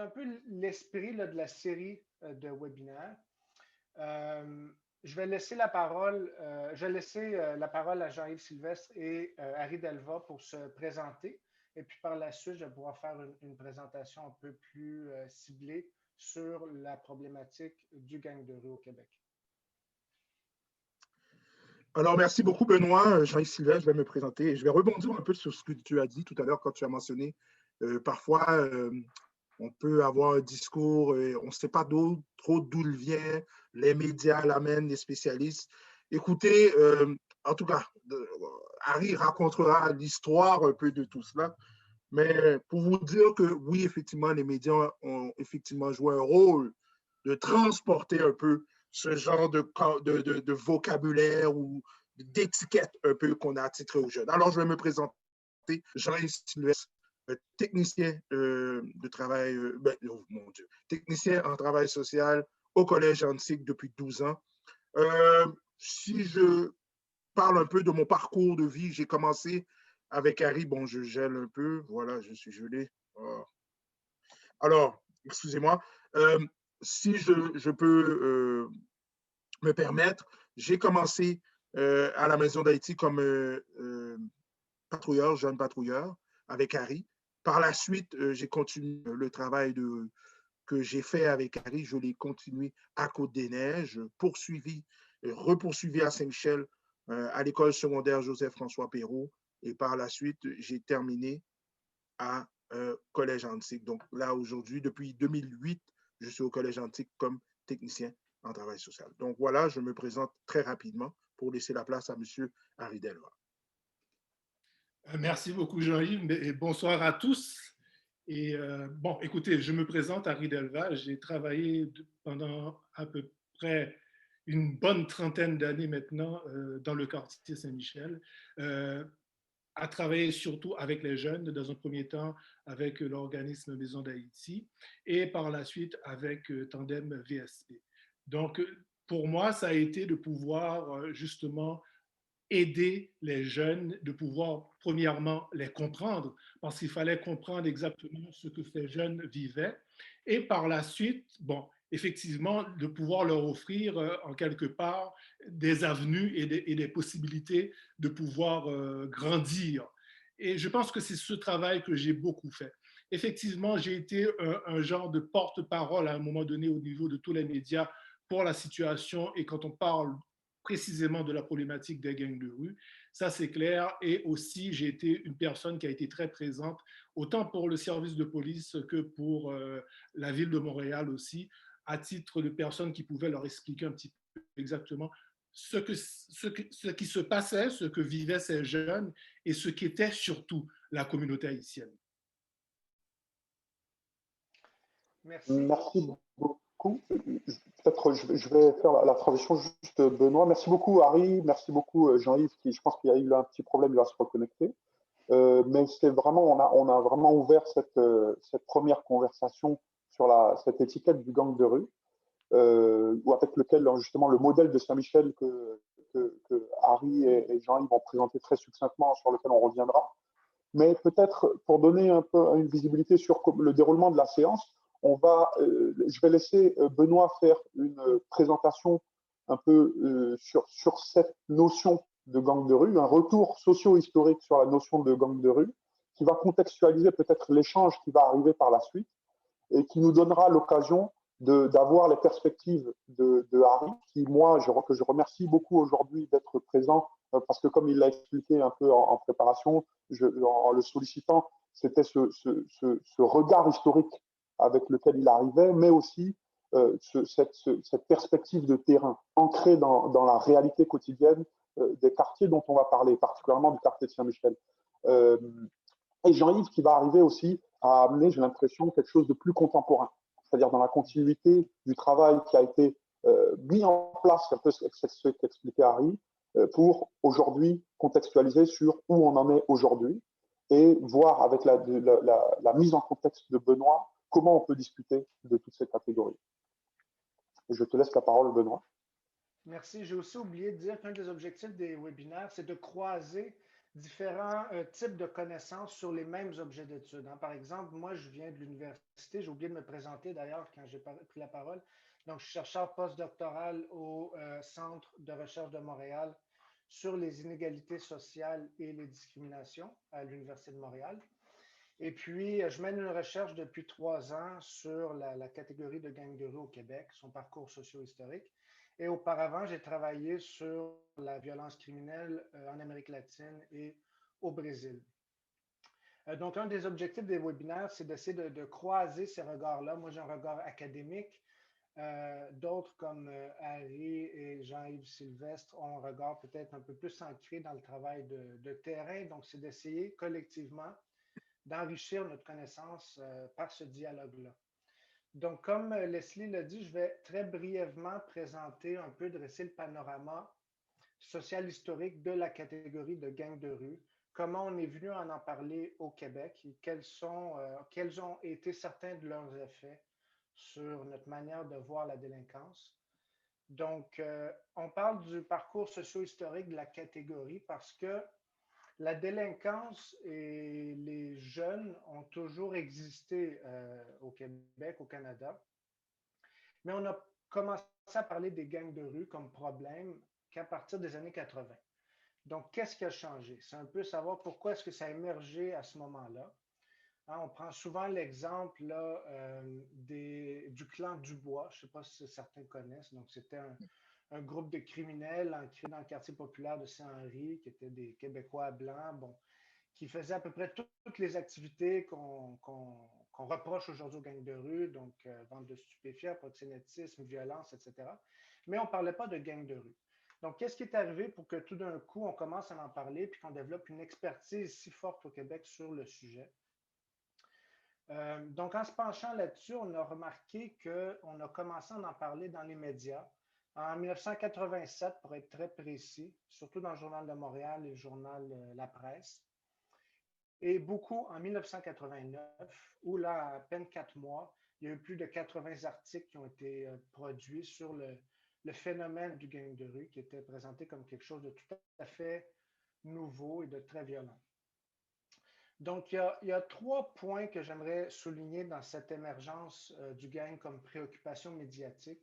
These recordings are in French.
c'est un peu l'esprit de la série de webinaires. Je vais laisser la parole, la parole à Jean-Yves Sylvestre et Harry Delva pour se présenter. Et puis par la suite, je vais pouvoir faire une présentation un peu plus ciblée sur la problématique du gang de rue au Québec. Alors, merci beaucoup, Benoît. Jean-Yves Sylvestre, je vais me présenter. Je vais rebondir un peu sur ce que tu as dit tout à l'heure quand tu as mentionné. Parfois, on peut avoir un discours, on ne sait pas trop d'où il vient, les médias l'amènent, les spécialistes. Écoutez, en tout cas, Harry racontera l'histoire un peu de tout cela. Mais pour vous dire que oui, effectivement, les médias ont effectivement joué un rôle de transporter un peu ce genre de vocabulaire ou d'étiquette un peu qu'on a attitré aux jeunes. Alors, je vais me présenter. Jean-Yves Sylvestre, technicien de travail, oh, mon Dieu, technicien en travail social au Collège Antique depuis 12 ans. Si je parle un peu de mon parcours de vie, j'ai commencé avec Harry. Bon, je gèle un peu. Voilà, je suis gelé. Oh. Alors, excusez-moi. Si je peux me permettre, j'ai commencé à la Maison d'Haïti comme patrouilleur, jeune patrouilleur, avec Harry. Par la suite, j'ai continué le travail que j'ai fait avec Harry. Je l'ai continué à Côte-des-Neiges, repoursuivi à Saint-Michel, à l'école secondaire Joseph-François Perrault. Et par la suite, j'ai terminé à Collège Antique. Donc là, aujourd'hui, depuis 2008, je suis au Collège Antique comme technicien en travail social. Donc voilà, je me présente très rapidement pour laisser la place à M. Harry Delva. Merci beaucoup, Jean-Yves, et bonsoir à tous. Et bon, écoutez, je me présente, Harry Delva. J'ai travaillé pendant à peu près une bonne trentaine d'années maintenant dans le quartier Saint-Michel, à travailler surtout avec les jeunes, dans un premier temps avec l'organisme Maison d'Haïti et par la suite avec Tandem VSP. Donc, pour moi, ça a été de pouvoir justement aider les jeunes, de pouvoir premièrement les comprendre, parce qu'il fallait comprendre exactement ce que ces jeunes vivaient, et par la suite, bon, effectivement, de pouvoir leur offrir en quelque part des avenues et des possibilités de pouvoir grandir. Et je pense que c'est ce travail que j'ai beaucoup fait. Effectivement, j'ai été un genre de porte-parole à un moment donné au niveau de tous les médias pour la situation, et quand on parle précisément de la problématique des gangs de rue, ça c'est clair. Et aussi, j'ai été une personne qui a été très présente, autant pour le service de police que pour la ville de Montréal aussi, à titre de personne qui pouvait leur expliquer un petit peu exactement ce qui se passait, ce que vivaient ces jeunes et ce qu'était surtout la communauté haïtienne. Merci. Merci beaucoup. Peut-être je vais faire la transition juste, Benoît. Merci beaucoup, Harry. Merci beaucoup, Jean-Yves, qui je pense qu'il y a eu un petit problème, il va se reconnecter. Mais c'est vraiment, on a vraiment ouvert cette première conversation sur cette étiquette du gang de rue, ou avec lequel justement le modèle de Saint-Michel que Harry et Jean-Yves ont présenté très succinctement, sur lequel on reviendra. Mais peut-être pour donner un peu une visibilité sur le déroulement de la séance, je vais laisser Benoît faire une présentation un peu sur cette notion de gang de rue, un retour socio-historique sur la notion de gang de rue, qui va contextualiser peut-être l'échange qui va arriver par la suite et qui nous donnera l'occasion d'avoir les perspectives de Harry, que je remercie beaucoup aujourd'hui d'être présent, parce que comme il l'a expliqué un peu en préparation, en le sollicitant, c'était ce regard historique avec lequel il arrivait, mais aussi cette perspective de terrain ancrée dans la réalité quotidienne des quartiers dont on va parler, particulièrement du quartier de Saint-Michel. Et Jean-Yves qui va arriver aussi à amener, j'ai l'impression, quelque chose de plus contemporain, c'est-à-dire dans la continuité du travail qui a été mis en place, un peu ce qu'expliquait Harry, pour aujourd'hui contextualiser sur où on en est aujourd'hui et voir avec la mise en contexte de Benoît comment on peut discuter de toutes ces catégories. Et je te laisse la parole, Benoît. Merci. J'ai aussi oublié de dire qu'un des objectifs des webinaires, c'est de croiser différents types de connaissances sur les mêmes objets d'études. Hein. Par exemple, moi, je viens de l'université. J'ai oublié de me présenter d'ailleurs quand j'ai pris la parole. Donc, je suis chercheur postdoctoral au Centre de recherche de Montréal sur les inégalités sociales et les discriminations à l'Université de Montréal. Et puis, je mène une recherche depuis 3 ans sur la catégorie de gang de rue au Québec, son parcours socio-historique. Et auparavant, j'ai travaillé sur la violence criminelle en Amérique latine et au Brésil. Donc, un des objectifs des webinaires, c'est d'essayer de croiser ces regards-là. Moi, j'ai un regard académique. D'autres comme Harry et Jean-Yves Sylvestre ont un regard peut-être un peu plus ancré dans le travail de terrain. Donc, c'est d'essayer collectivement d'enrichir notre connaissance par ce dialogue-là. Donc, comme Leslie l'a dit, je vais très brièvement présenter un peu, dresser le panorama social historique de la catégorie de gang de rue, comment on est venu en parler au Québec et quels ont été certains de leurs effets sur notre manière de voir la délinquance. Donc, on parle du parcours socio-historique de la catégorie parce que la délinquance et les jeunes ont toujours existé au Québec, au Canada, mais on a commencé à parler des gangs de rue comme problème qu'à partir des années 80. Donc, qu'est-ce qui a changé? C'est un peu savoir pourquoi est-ce que ça a émergé à ce moment-là. Hein, on prend souvent l'exemple du clan Dubois, je ne sais pas si certains connaissent, donc c'était un groupe de criminels ancrés dans le quartier populaire de Saint-Henri, qui étaient des Québécois blancs, bon, qui faisaient à peu près toutes les activités qu'on reproche aujourd'hui aux gangs de rue, donc vente de stupéfiants, proxénétisme, violence, etc. Mais on ne parlait pas de gangs de rue. Donc, qu'est-ce qui est arrivé pour que tout d'un coup, on commence à en parler puis qu'on développe une expertise si forte au Québec sur le sujet? Donc, en se penchant là-dessus, on a remarqué qu'on a commencé à en parler dans les médias. En 1987, pour être très précis, surtout dans le Journal de Montréal et le journal La Presse. Et beaucoup en 1989, où là, à peine 4 mois, il y a eu plus de 80 articles qui ont été produits sur le phénomène du gang de rue, qui était présenté comme quelque chose de tout à fait nouveau et de très violent. Donc, il y a 3 points que j'aimerais souligner dans cette émergence du gang comme préoccupation médiatique.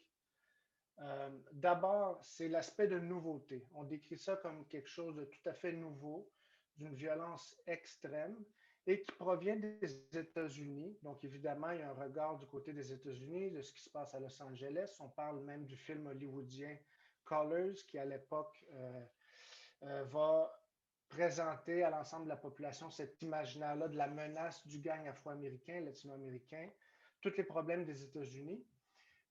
D'abord, c'est l'aspect de nouveauté. On décrit ça comme quelque chose de tout à fait nouveau, d'une violence extrême et qui provient des États-Unis. Donc, évidemment, il y a un regard du côté des États-Unis, de ce qui se passe à Los Angeles. On parle même du film hollywoodien Colors, qui à l'époque va présenter à l'ensemble de la population cet imaginaire-là de la menace du gang afro-américain, latino-américain, tous les problèmes des États-Unis.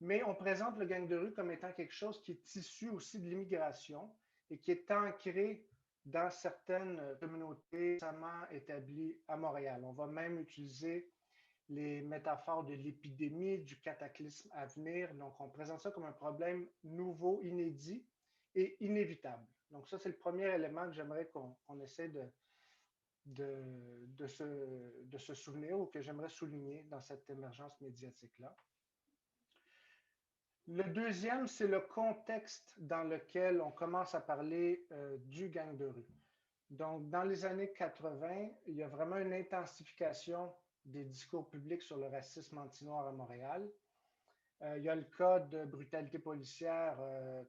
Mais on présente le gang de rue comme étant quelque chose qui est issu aussi de l'immigration et qui est ancré dans certaines communautés récemment établies à Montréal. On va même utiliser les métaphores de l'épidémie, du cataclysme à venir. Donc, on présente ça comme un problème nouveau, inédit et inévitable. Donc, ça, c'est le premier élément que j'aimerais qu'on essaie de se souvenir ou que j'aimerais souligner dans cette émergence médiatique-là. Le deuxième, c'est le contexte dans lequel on commence à parler du gang de rue. Donc, dans les années 80, il y a vraiment une intensification des discours publics sur le racisme anti-noir à Montréal. Il y a le cas de brutalité policière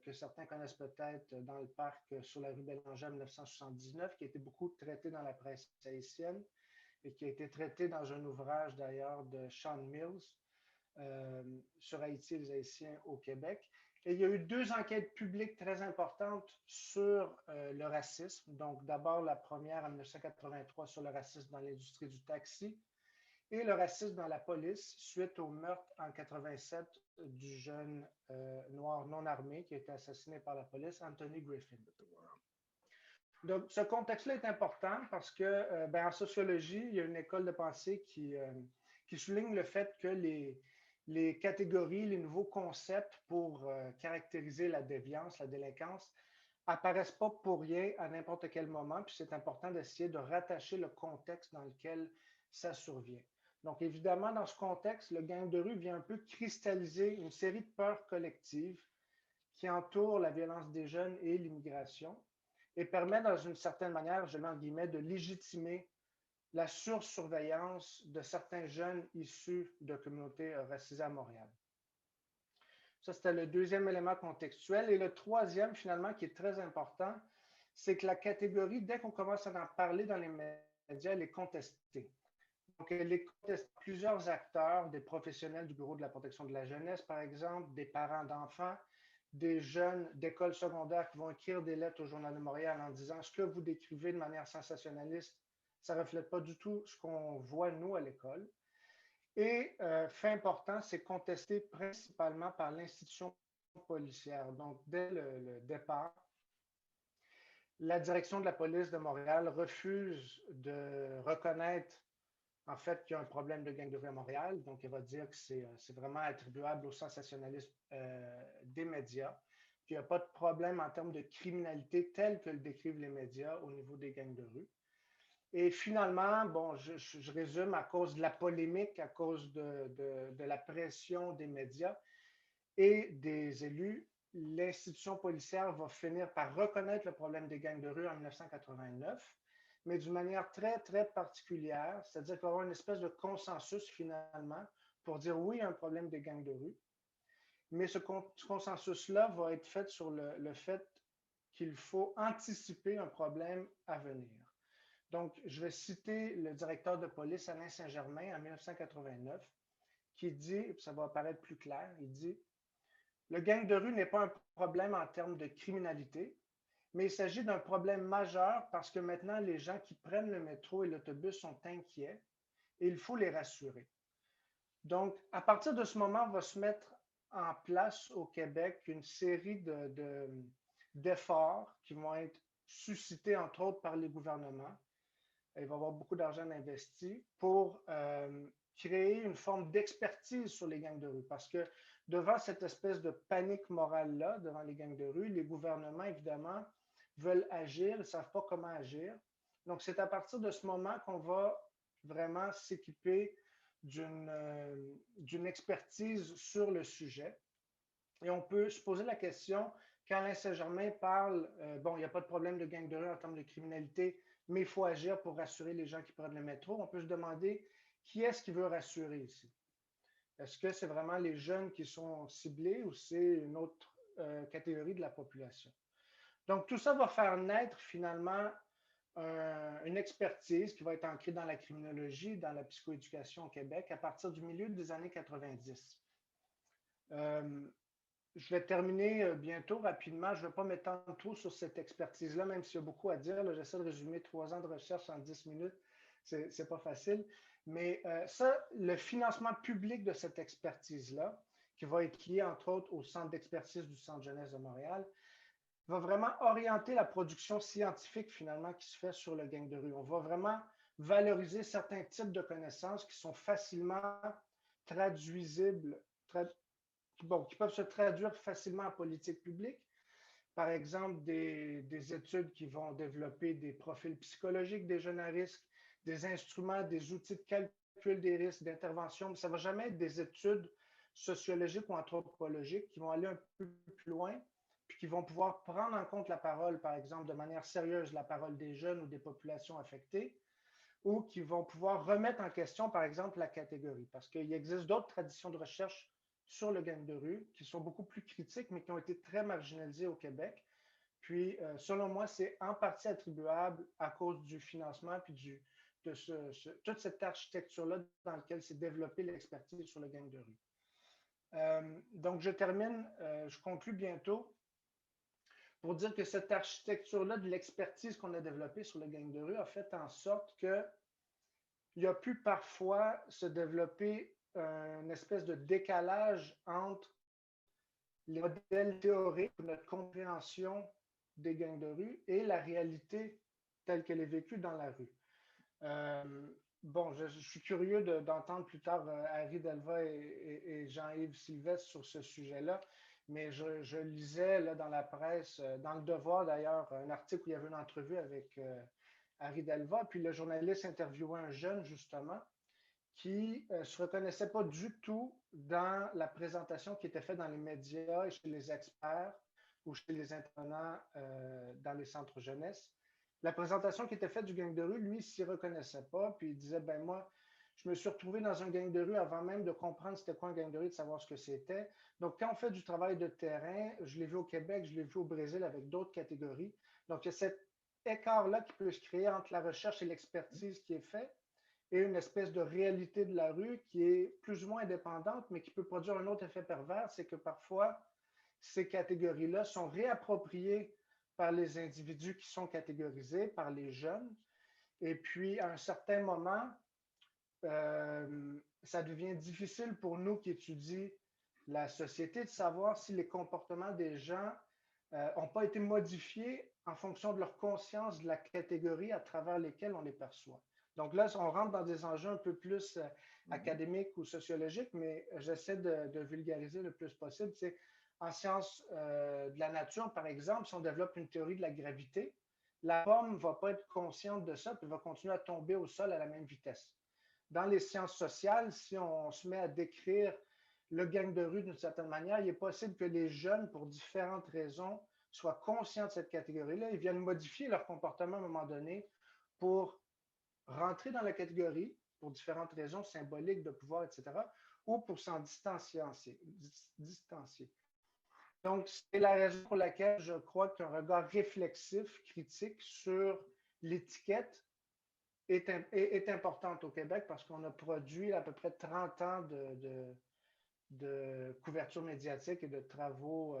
que certains connaissent peut-être dans le parc sur la rue Bélanger en 1979, qui a été beaucoup traité dans la presse haïtienne et qui a été traité dans un ouvrage d'ailleurs de Sean Mills sur Haïti et les Haïtiens au Québec. Et il y a eu 2 enquêtes publiques très importantes sur le racisme. Donc, d'abord, la première en 1983 sur le racisme dans l'industrie du taxi et le racisme dans la police suite au meurtre en 87 du jeune noir non armé qui a été assassiné par la police, Anthony Griffin. Donc, ce contexte-là est important parce que, en sociologie, il y a une école de pensée qui souligne le fait que les catégories, les nouveaux concepts pour caractériser la déviance, la délinquance, apparaissent pas pour rien à n'importe quel moment, puis c'est important d'essayer de rattacher le contexte dans lequel ça survient. Donc, évidemment, dans ce contexte, le gang de rue vient un peu cristalliser une série de peurs collectives qui entourent la violence des jeunes et l'immigration. et permet dans une certaine manière, je mets en guillemets, de légitimer la sursurveillance de certains jeunes issus de communautés racisées à Montréal. Ça, c'était le deuxième élément contextuel. Et le troisième, finalement, qui est très important, c'est que la catégorie, dès qu'on commence à en parler dans les médias, elle est contestée. Donc, elle est contestée par plusieurs acteurs, des professionnels du Bureau de la protection de la jeunesse, par exemple, des parents d'enfants, des jeunes d'écoles secondaires qui vont écrire des lettres au Journal de Montréal en disant ce que vous décrivez de manière sensationnaliste, ça ne reflète pas du tout ce qu'on voit, nous, à l'école. Et fait important, c'est contesté principalement par l'institution policière. Donc, dès le départ, la direction de la police de Montréal refuse de reconnaître en fait qu'il y a un problème de gang de rue à Montréal. Donc, elle va dire que c'est vraiment attribuable au sensationnalisme des médias, qu'il n'y a pas de problème en termes de criminalité tel que le décrivent les médias au niveau des gangs de rue. Et finalement, bon, je résume, à cause de la polémique, à cause de la pression des médias et des élus, l'institution policière va finir par reconnaître le problème des gangs de rue en 1989, mais d'une manière très, très particulière, c'est-à-dire qu'il va y avoir une espèce de consensus finalement pour dire oui, il y a un problème des gangs de rue, mais ce consensus-là va être fait sur le fait qu'il faut anticiper un problème à venir. Donc, je vais citer le directeur de police, Alain Saint-Germain, en 1989, qui dit, ça va apparaître plus clair, il dit « Le gang de rue n'est pas un problème en termes de criminalité, mais il s'agit d'un problème majeur parce que maintenant, les gens qui prennent le métro et l'autobus sont inquiets et il faut les rassurer. » Donc, à partir de ce moment, va se mettre en place au Québec une série d'efforts qui vont être suscités, entre autres, par les gouvernements. Il va y avoir beaucoup d'argent investi pour créer une forme d'expertise sur les gangs de rue. Parce que devant cette espèce de panique morale-là, devant les gangs de rue, les gouvernements, évidemment, veulent agir, ils ne savent pas comment agir. Donc, c'est à partir de ce moment qu'on va vraiment s'équiper d'une expertise sur le sujet. Et on peut se poser la question, quand Alain Saint-Germain parle, bon, il n'y a pas de problème de gang de rue en termes de criminalité, mais il faut agir pour rassurer les gens qui prennent le métro. On peut se demander qui est-ce qui veut rassurer ici? Est-ce que c'est vraiment les jeunes qui sont ciblés ou c'est une autre catégorie de la population? Donc, tout ça va faire naître finalement une expertise qui va être ancrée dans la criminologie, dans la psychoéducation au Québec à partir du milieu des années 90. Je vais terminer bientôt, rapidement. Je ne vais pas m'étendre trop sur cette expertise-là, même s'il y a beaucoup à dire. J'essaie de résumer 3 ans de recherche en 10 minutes. Ce n'est pas facile. Mais ça, le financement public de cette expertise-là, qui va être lié, entre autres, au centre d'expertise du Centre jeunesse de Montréal, va vraiment orienter la production scientifique, finalement, qui se fait sur le gang de rue. On va vraiment valoriser certains types de connaissances qui sont facilement traduisibles, qui peuvent se traduire facilement en politique publique. Par exemple, des études qui vont développer des profils psychologiques des jeunes à risque, des instruments, des outils de calcul des risques, d'intervention. Ça ne va jamais être des études sociologiques ou anthropologiques qui vont aller un peu plus loin, puis qui vont pouvoir prendre en compte la parole, par exemple, de manière sérieuse, la parole des jeunes ou des populations affectées, ou qui vont pouvoir remettre en question, par exemple, la catégorie. Parce qu'il existe d'autres traditions de recherche sur le gang de rue, qui sont beaucoup plus critiques, mais qui ont été très marginalisées au Québec. Puis, selon moi, c'est en partie attribuable à cause du financement puis toute cette architecture-là dans laquelle s'est développée l'expertise sur le gang de rue. Donc, je termine, je conclue bientôt pour dire que cette architecture-là de l'expertise qu'on a développée sur le gang de rue a fait en sorte qu'il y a pu parfois se développer une espèce de décalage entre les modèles théoriques, notre compréhension des gangs de rue et la réalité telle qu'elle est vécue dans la rue. Bon, je suis curieux d'entendre plus tard Harry Delva et Jean-Yves Sylvestre sur ce sujet-là, mais je lisais là, dans la presse, dans Le Devoir d'ailleurs, un article où il y avait une entrevue avec Harry Delva, puis le journaliste interviewait un jeune justement qui ne se reconnaissait pas du tout dans la présentation qui était faite dans les médias et chez les experts, ou chez les intervenants dans les centres jeunesse. La présentation qui était faite du gang de rue, lui, il s'y reconnaissait pas, puis il disait, ben moi, je me suis retrouvé dans un gang de rue avant même de comprendre c'était quoi un gang de rue, de savoir ce que c'était. Donc, quand on fait du travail de terrain, je l'ai vu au Québec, je l'ai vu au Brésil avec d'autres catégories. Donc, il y a cet écart-là qui peut se créer entre la recherche et l'expertise qui est faite et une espèce de réalité de la rue qui est plus ou moins indépendante, mais qui peut produire un autre effet pervers, c'est que parfois, ces catégories-là sont réappropriées par les individus qui sont catégorisés, par les jeunes. Et puis, à un certain moment, ça devient difficile pour nous qui étudient la société de savoir si les comportements des gens n'ont pas été modifiés en fonction de leur conscience de la catégorie à travers lesquelles on les perçoit. Donc là, on rentre dans des enjeux un peu plus académiques ou sociologiques, mais j'essaie de vulgariser le plus possible. C'est en sciences de la nature, par exemple, si on développe une théorie de la gravité, la pomme ne va pas être consciente de ça, puis va continuer à tomber au sol à la même vitesse. Dans les sciences sociales, si on se met à décrire le gang de rue d'une certaine manière, il est possible que les jeunes, pour différentes raisons, soient conscients de cette catégorie-là. Ils viennent modifier leur comportement à un moment donné pour rentrer dans la catégorie, pour différentes raisons symboliques de pouvoir, etc., ou pour s'en distancier. Donc, c'est la raison pour laquelle je crois qu'un regard réflexif, critique sur l'étiquette est importante au Québec parce qu'on a produit à peu près 30 ans de couverture médiatique et de travaux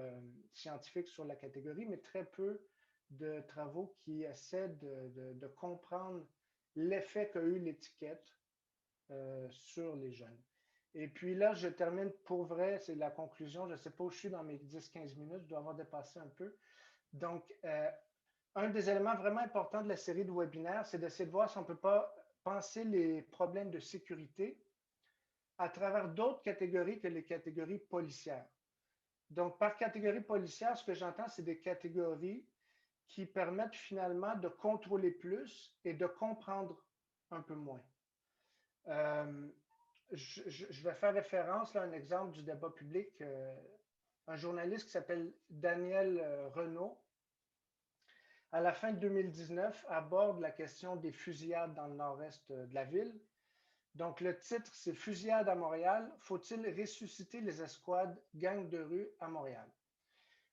scientifiques sur la catégorie, mais très peu de travaux qui essaient de comprendre l'effet qu'a eu l'étiquette sur les jeunes. Et puis là, je termine pour vrai, c'est la conclusion. Je ne sais pas où je suis dans mes 10-15 minutes, je dois avoir dépassé un peu. Donc, un des éléments vraiment importants de la série de webinaires, c'est d'essayer de voir si on ne peut pas penser les problèmes de sécurité à travers d'autres catégories que les catégories policières. Donc, par catégorie policière, ce que j'entends, c'est des catégories qui permettent finalement de contrôler plus et de comprendre un peu moins. Je vais faire référence à un exemple du débat public. Un journaliste qui s'appelle Daniel Renaud, à la fin de 2019, aborde la question des fusillades dans le nord-est de la ville. Donc, le titre, c'est « Fusillade à Montréal, faut-il ressusciter les escouades gangs de rue à Montréal ?»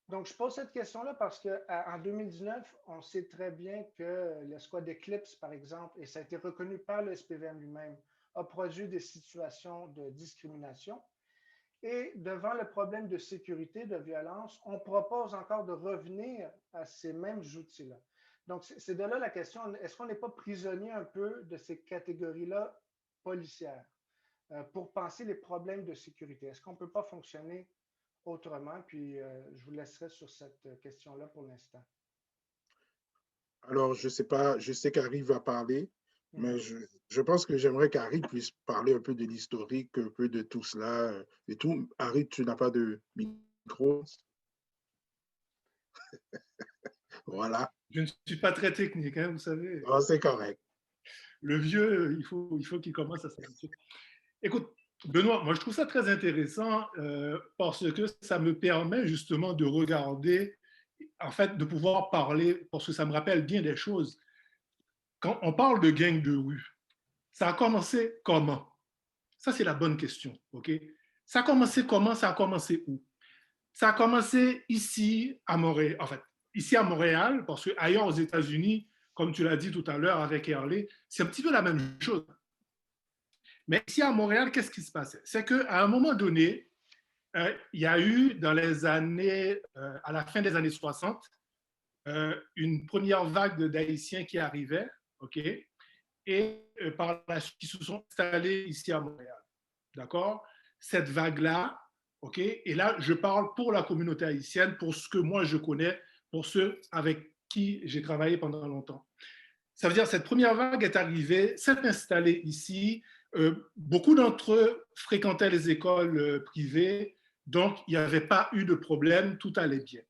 Donc, je pose cette question-là parce qu'en 2019, on sait très bien que l'escouade Eclipse, par exemple, et ça a été reconnu par le SPVM lui-même, a produit des situations de discrimination. Et devant le problème de sécurité, de violence, on propose encore de revenir à ces mêmes outils-là. Donc, c'est de là la question, est-ce qu'on n'est pas prisonnier un peu de ces catégories-là policières pour penser les problèmes de sécurité? Est-ce qu'on ne peut pas fonctionner autrement? Puis, je vous laisserai sur cette question-là pour l'instant. Alors, je sais pas, je sais qu'Harry va parler, mais je pense que j'aimerais qu'Harry puisse parler un peu de l'historique, un peu de tout cela et tout. Harry, tu n'as pas de micro? Voilà. Je ne suis pas très technique, hein, vous savez. Oh, c'est correct. Le vieux, il faut qu'il commence à s'habituer. Écoute, Benoît, moi je trouve ça très intéressant parce que ça me permet justement de regarder, en fait, de pouvoir parler, parce que ça me rappelle bien des choses. Quand on parle de gang de rue, ça a commencé comment? Ça, c'est la bonne question, OK? Ça a commencé comment? Ça a commencé où? Ça a commencé ici à Montréal, en fait, ici à Montréal, parce qu'ailleurs aux États-Unis, comme tu l'as dit tout à l'heure avec Herlé, c'est un petit peu la même chose. Mais ici à Montréal, qu'est-ce qui se passait? C'est qu'à un moment donné, il y a eu dans les années, à la fin des années 60, une première vague d'Haïtiens qui arrivait, OK? Et par la suite, qui se sont installés ici à Montréal. D'accord? Cette vague-là, OK? Et là, je parle pour la communauté haïtienne, pour ce que moi je connais, pour ceux avec qui j'ai travaillé pendant longtemps. Ça veut dire que cette première vague est arrivée, s'est installée ici. Beaucoup d'entre eux fréquentaient les écoles privées, donc il n'y avait pas eu de problème, tout allait bien.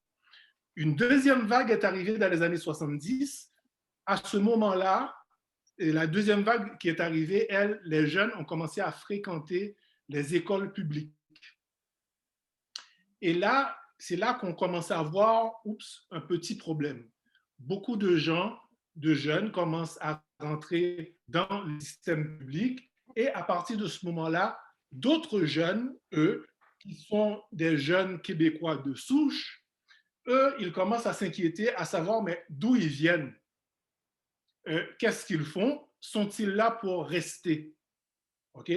Une deuxième vague est arrivée dans les années 70. À ce moment-là, et la deuxième vague qui est arrivée, les jeunes ont commencé à fréquenter les écoles publiques. Et là, c'est là qu'on commence à voir, un petit problème. Beaucoup de jeunes commencent à rentrer dans le système public et à partir de ce moment-là, d'autres jeunes, eux, qui sont des jeunes Québécois de souche, eux, ils commencent à s'inquiéter, à savoir, mais d'où ils viennent? Qu'est-ce qu'ils font? Sont-ils là pour rester? OK?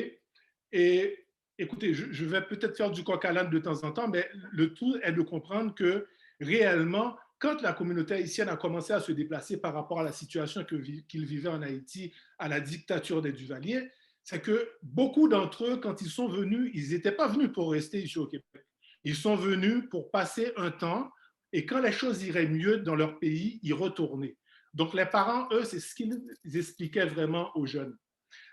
Et écoutez, je vais peut-être faire du coq à l'âne de temps en temps, mais le tout est de comprendre que réellement, quand la communauté haïtienne a commencé à se déplacer par rapport à la situation qu'ils vivaient en Haïti, à la dictature des Duvaliers, c'est que beaucoup d'entre eux, quand ils sont venus, ils n'étaient pas venus pour rester ici au Québec. Ils sont venus pour passer un temps et quand les choses iraient mieux dans leur pays, ils retournaient. Donc les parents, eux, c'est ce qu'ils expliquaient vraiment aux jeunes.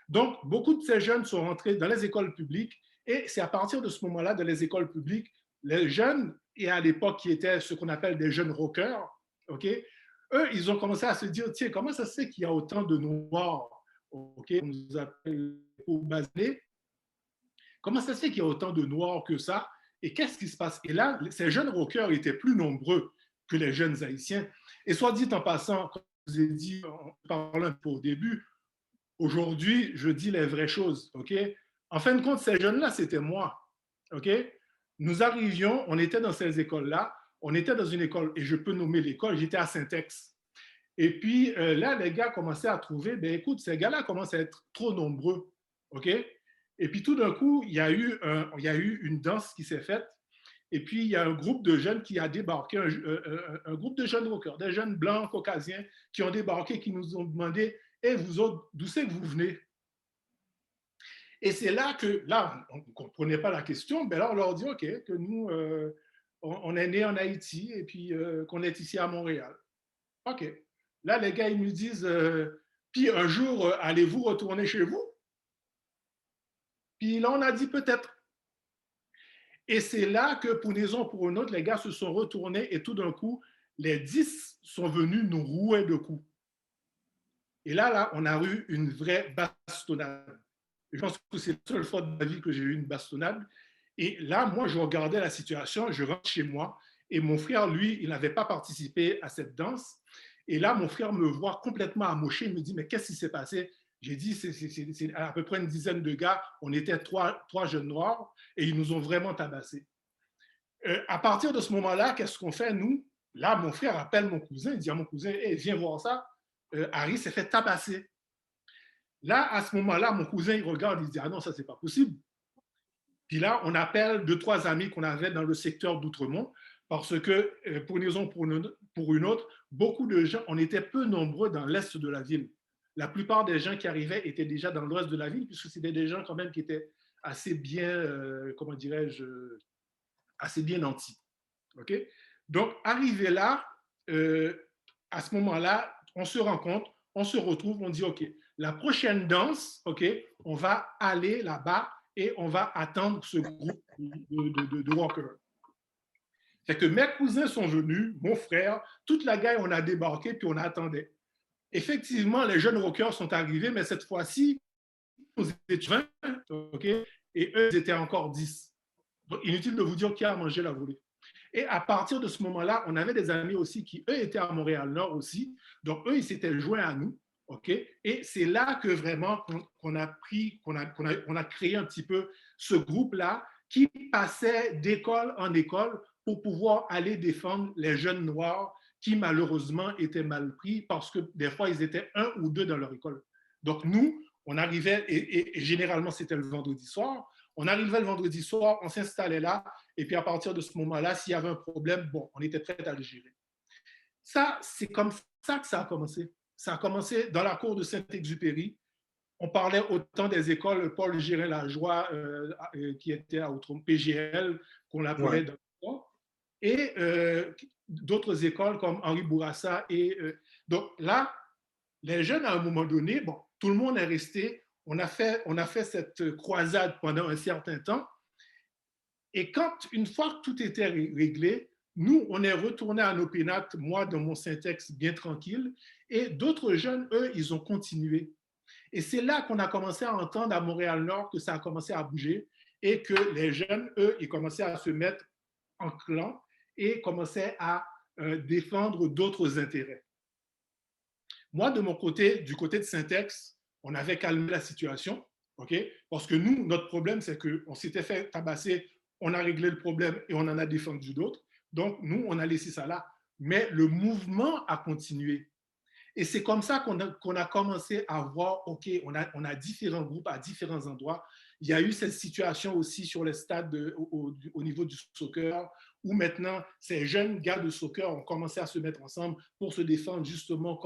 Donc, beaucoup de ces jeunes sont rentrés dans les écoles publiques et c'est à partir de ce moment-là, dans les écoles publiques, les jeunes, et à l'époque qui étaient ce qu'on appelle des jeunes rockers, OK, eux, ils ont commencé à se dire, tiens, comment ça se fait qu'il y a autant de noirs, OK, on nous appelle au basané, comment ça se fait qu'il y a autant de noirs que ça, et qu'est-ce qui se passe? Et là, ces jeunes rockers étaient plus nombreux que les jeunes haïtiens. Et soit dit en passant, comme je vous ai dit en parlant un peu au début, aujourd'hui, je dis les vraies choses, OK? En fin de compte, ces jeunes-là, c'était moi, OK? Nous arrivions, on était dans ces écoles-là, on était dans une école, et je peux nommer l'école, j'étais à Saint-Ex. Et puis là, les gars commençaient à trouver, ben écoute, ces gars-là commencent à être trop nombreux, OK? Et puis tout d'un coup, il y a eu une danse qui s'est faite, et puis il y a un groupe de jeunes qui a débarqué, un groupe de jeunes rockers, des jeunes blancs caucasiens qui ont débarqué, qui nous ont demandé, et vous autres, d'où c'est que vous venez? Et c'est là que, là, on ne comprenait pas la question, mais là, on leur dit, OK, que nous, on est né en Haïti et puis qu'on est ici à Montréal. OK. Là, les gars, ils nous disent, puis un jour, allez-vous retourner chez vous? Puis là, on a dit peut-être. Et c'est là que, pour une raison ou pour une autre, les gars se sont retournés et tout d'un coup, les 10 sont venus nous rouer de coups. Et là, on a eu une vraie bastonnade. Je pense que c'est la seule fois de ma vie que j'ai eu une bastonnade. Et là, moi, je regardais la situation, je rentre chez moi, et mon frère, lui, il n'avait pas participé à cette danse. Et là, mon frère me voit complètement amoché, il me dit, mais qu'est-ce qui s'est passé? J'ai dit, c'est à peu près une dizaine de gars, on était trois jeunes noirs, et ils nous ont vraiment tabassés. À partir de ce moment-là, qu'est-ce qu'on fait, nous? Là, mon frère appelle mon cousin, il dit à mon cousin, hey, viens voir ça. Harry s'est fait tabasser. Là, à ce moment-là, mon cousin, il regarde, il dit, ah non, ça, c'est pas possible. Puis là, on appelle 2-3 amis qu'on avait dans le secteur d'Outremont, parce que, pour une raison ou pour une autre, beaucoup de gens, on était peu nombreux dans l'est de la ville. La plupart des gens qui arrivaient étaient déjà dans l'ouest de la ville, puisque c'était des gens quand même qui étaient assez bien, comment dirais-je, assez bien nantis. OK? Donc, arrivé là, à ce moment-là, on se rencontre, on se retrouve, on dit, OK, la prochaine danse, OK, on va aller là-bas et on va attendre ce groupe de walkers. C'est que mes cousins sont venus, mon frère, toute la gang, on a débarqué, puis on attendait. Effectivement, les jeunes rockers sont arrivés, mais cette fois-ci, nous étions 20, OK, et eux, ils étaient encore 10. Donc, inutile de vous dire qui a mangé la volée. Et à partir de ce moment-là, on avait des amis aussi qui, eux, étaient à Montréal-Nord aussi. Donc, eux, ils s'étaient joints à nous. OK? Et c'est là que vraiment qu'on a créé un petit peu ce groupe-là qui passait d'école en école pour pouvoir aller défendre les jeunes noirs qui, malheureusement, étaient mal pris parce que des fois, ils étaient 1 ou 2 dans leur école. Donc, nous, on arrivait, et généralement, c'était le vendredi soir. On arrivait le vendredi soir, on s'installait là, et puis à partir de ce moment-là, s'il y avait un problème, bon, on était prêt à le gérer. Ça, c'est comme ça que ça a commencé. Ça a commencé dans la cour de Saint-Exupéry. On parlait autant des écoles Paul Gérin-Lajoie, qui était à Outremont, PGL, qu'on l'appelait dans le temps, et d'autres écoles comme Henri Bourassa. Donc là, les jeunes, à un moment donné, bon, tout le monde est resté. On a fait cette croisade pendant un certain temps. Et une fois que tout était réglé, nous, on est retourné à nos pénates, moi dans mon Saint-Ex bien tranquille, et d'autres jeunes, eux, ils ont continué. Et c'est là qu'on a commencé à entendre à Montréal-Nord que ça a commencé à bouger et que les jeunes, eux, ils commençaient à se mettre en clan et commençaient à défendre d'autres intérêts. Moi, de mon côté, du côté de Syntex, on avait calmé la situation, okay? Parce que nous, notre problème, c'est qu'on s'était fait tabasser, on a réglé le problème et on en a défendu d'autres. Donc, nous, on a laissé ça là. Mais le mouvement a continué. Et c'est comme ça qu'on a commencé à voir, OK, on a différents groupes à différents endroits. Il y a eu cette situation aussi sur les stades au niveau du soccer, où maintenant, ces jeunes gars de soccer ont commencé à se mettre ensemble pour se défendre justement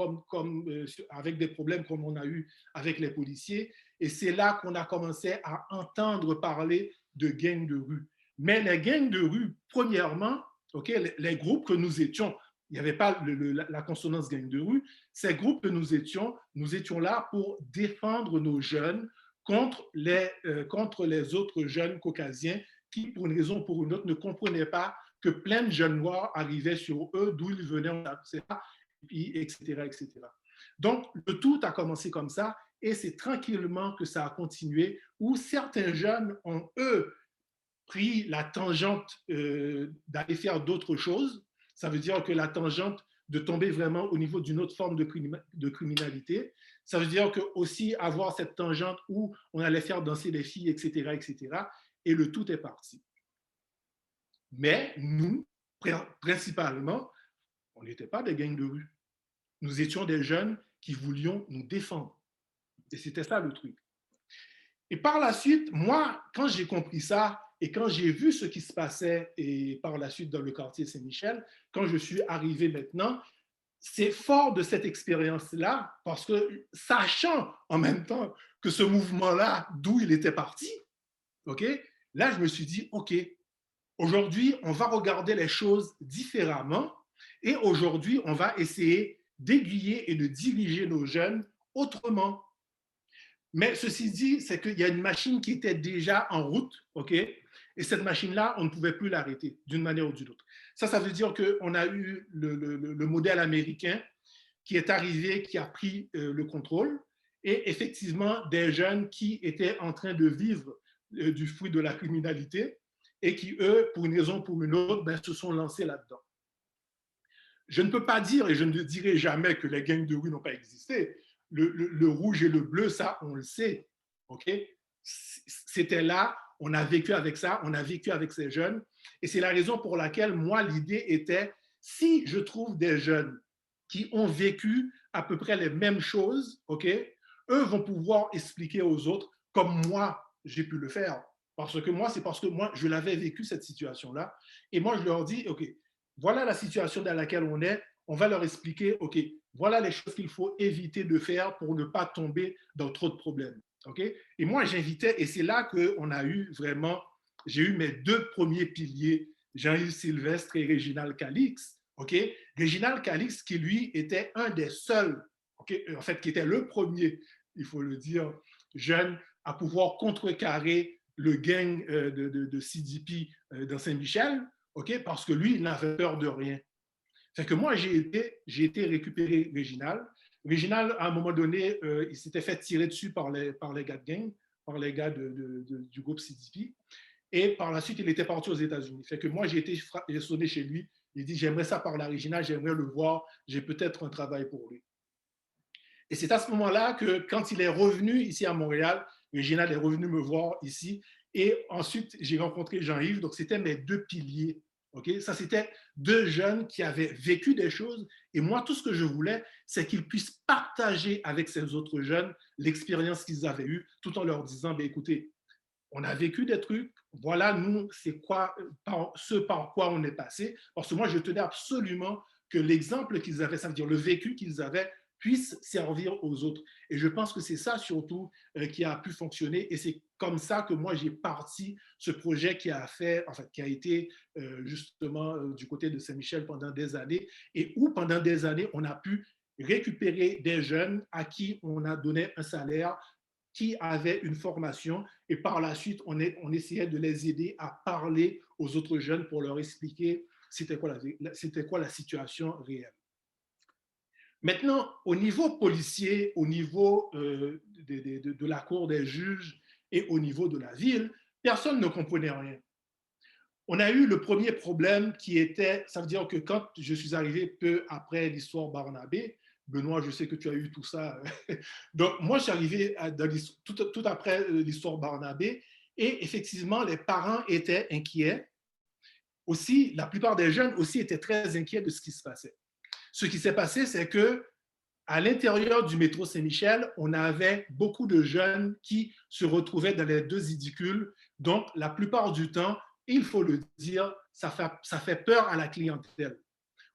avec des problèmes comme on a eu avec les policiers. Et c'est là qu'on a commencé à entendre parler de gangs de rue. Mais les gangs de rue, premièrement, okay, les groupes que nous étions, il n'y avait pas la consonance gang de rue, ces groupes que nous étions là pour défendre nos jeunes contre les autres jeunes caucasiens qui, pour une raison ou pour une autre, ne comprenaient pas que plein de jeunes noirs arrivaient sur eux, d'où ils venaient, on ne sait pas, etc., etc. Donc, le tout a commencé comme ça et c'est tranquillement que ça a continué, où certains jeunes ont, eux, pris la tangente d'aller faire d'autres choses. Ça veut dire que la tangente de tomber vraiment au niveau d'une autre forme de criminalité. Ça veut dire que aussi avoir cette tangente où on allait faire danser les filles, etc., etc. Et le tout est parti. Mais nous, principalement, on n'était pas des gangs de rue. Nous étions des jeunes qui voulions nous défendre. Et c'était ça le truc. Et par la suite, moi, quand j'ai compris ça et quand j'ai vu ce qui se passait et par la suite dans le quartier Saint-Michel, quand je suis arrivé maintenant, c'est fort de cette expérience-là parce que sachant en même temps que ce mouvement-là, d'où il était parti, okay, là, je me suis dit, OK, aujourd'hui, on va regarder les choses différemment et aujourd'hui, on va essayer d'aiguiller et de diriger nos jeunes autrement. Mais ceci dit, c'est qu'il y a une machine qui était déjà en route, OK? Et cette machine-là, on ne pouvait plus l'arrêter d'une manière ou d'une autre. Ça veut dire qu'on a eu le modèle américain qui est arrivé, qui a pris le contrôle, et effectivement, des jeunes qui étaient en train de vivre du fruit de la criminalité et qui, eux, pour une raison ou pour une autre, ben, se sont lancés là-dedans. Je ne peux pas dire, et je ne dirai jamais que les gangs de rue n'ont pas existé. Le rouge et le bleu, ça, on le sait. Okay? C'était là, on a vécu avec ça, on a vécu avec ces jeunes. Et c'est la raison pour laquelle, moi, l'idée était, si je trouve des jeunes qui ont vécu à peu près les mêmes choses, okay, eux vont pouvoir expliquer aux autres comme moi, j'ai pu le faire. Parce que moi, c'est parce que moi, je l'avais vécu, cette situation-là. Et moi, je leur dis, OK, voilà la situation dans laquelle on est, on va leur expliquer, OK, voilà les choses qu'il faut éviter de faire pour ne pas tomber dans trop de problèmes. Okay? Et moi, j'invitais, et c'est là qu'on a eu vraiment, j'ai eu mes deux premiers piliers, Jean-Yves Sylvestre et Réginald Calix. Okay? Réginald Calix, qui lui était un des seuls, okay, en fait, qui était le premier, il faut le dire, jeune à pouvoir contrecarrer le gang de CDP dans Saint-Michel, okay, parce que lui, il n'avait peur de rien. Fait que moi, j'ai été récupérer Réginald. Réginald, à un moment donné, il s'était fait tirer dessus par les gars de gang, par les gars du groupe CDP. Et par la suite, il était parti aux États-Unis. Fait que moi, j'ai sonné chez lui. Il dit, j'aimerais ça parler à Réginald, j'aimerais le voir, j'ai peut-être un travail pour lui. Et c'est à ce moment-là que, quand il est revenu ici à Montréal, Réginald est revenu me voir ici. Et ensuite, j'ai rencontré Jean-Yves. Donc, c'était mes deux piliers. Okay? Ça, c'était deux jeunes qui avaient vécu des choses. Et moi, tout ce que je voulais, c'est qu'ils puissent partager avec ces autres jeunes l'expérience qu'ils avaient eue, tout en leur disant, ben, écoutez, on a vécu des trucs, voilà, nous, c'est quoi, ce par quoi on est passé. Parce que moi, je tenais absolument que l'exemple qu'ils avaient, ça veut dire le vécu qu'ils avaient, puisse servir aux autres. Et je pense que c'est ça surtout qui a pu fonctionner. Et c'est comme ça que moi, j'ai parti ce projet qui a été justement du côté de Saint-Michel pendant des années, et où pendant des années, on a pu récupérer des jeunes à qui on a donné un salaire, qui avaient une formation, et par la suite, on essayait de les aider à parler aux autres jeunes pour leur expliquer c'était quoi la situation réelle. Maintenant, au niveau policier, au niveau de la cour des juges et au niveau de la ville, personne ne comprenait rien. on a eu le premier problème qui était, ça veut dire que quand je suis arrivé peu après l'histoire Barnabé, Benoît, je sais que tu as eu tout ça. Donc, moi, je suis arrivé tout après l'histoire Barnabé et effectivement, les parents étaient inquiets. Aussi, la plupart des jeunes aussi étaient très inquiets de ce qui se passait. Ce qui s'est passé, c'est que à l'intérieur du métro Saint-Michel, on avait beaucoup de jeunes qui se retrouvaient dans les deux édicules. Donc, la plupart du temps, il faut le dire, ça fait peur à la clientèle.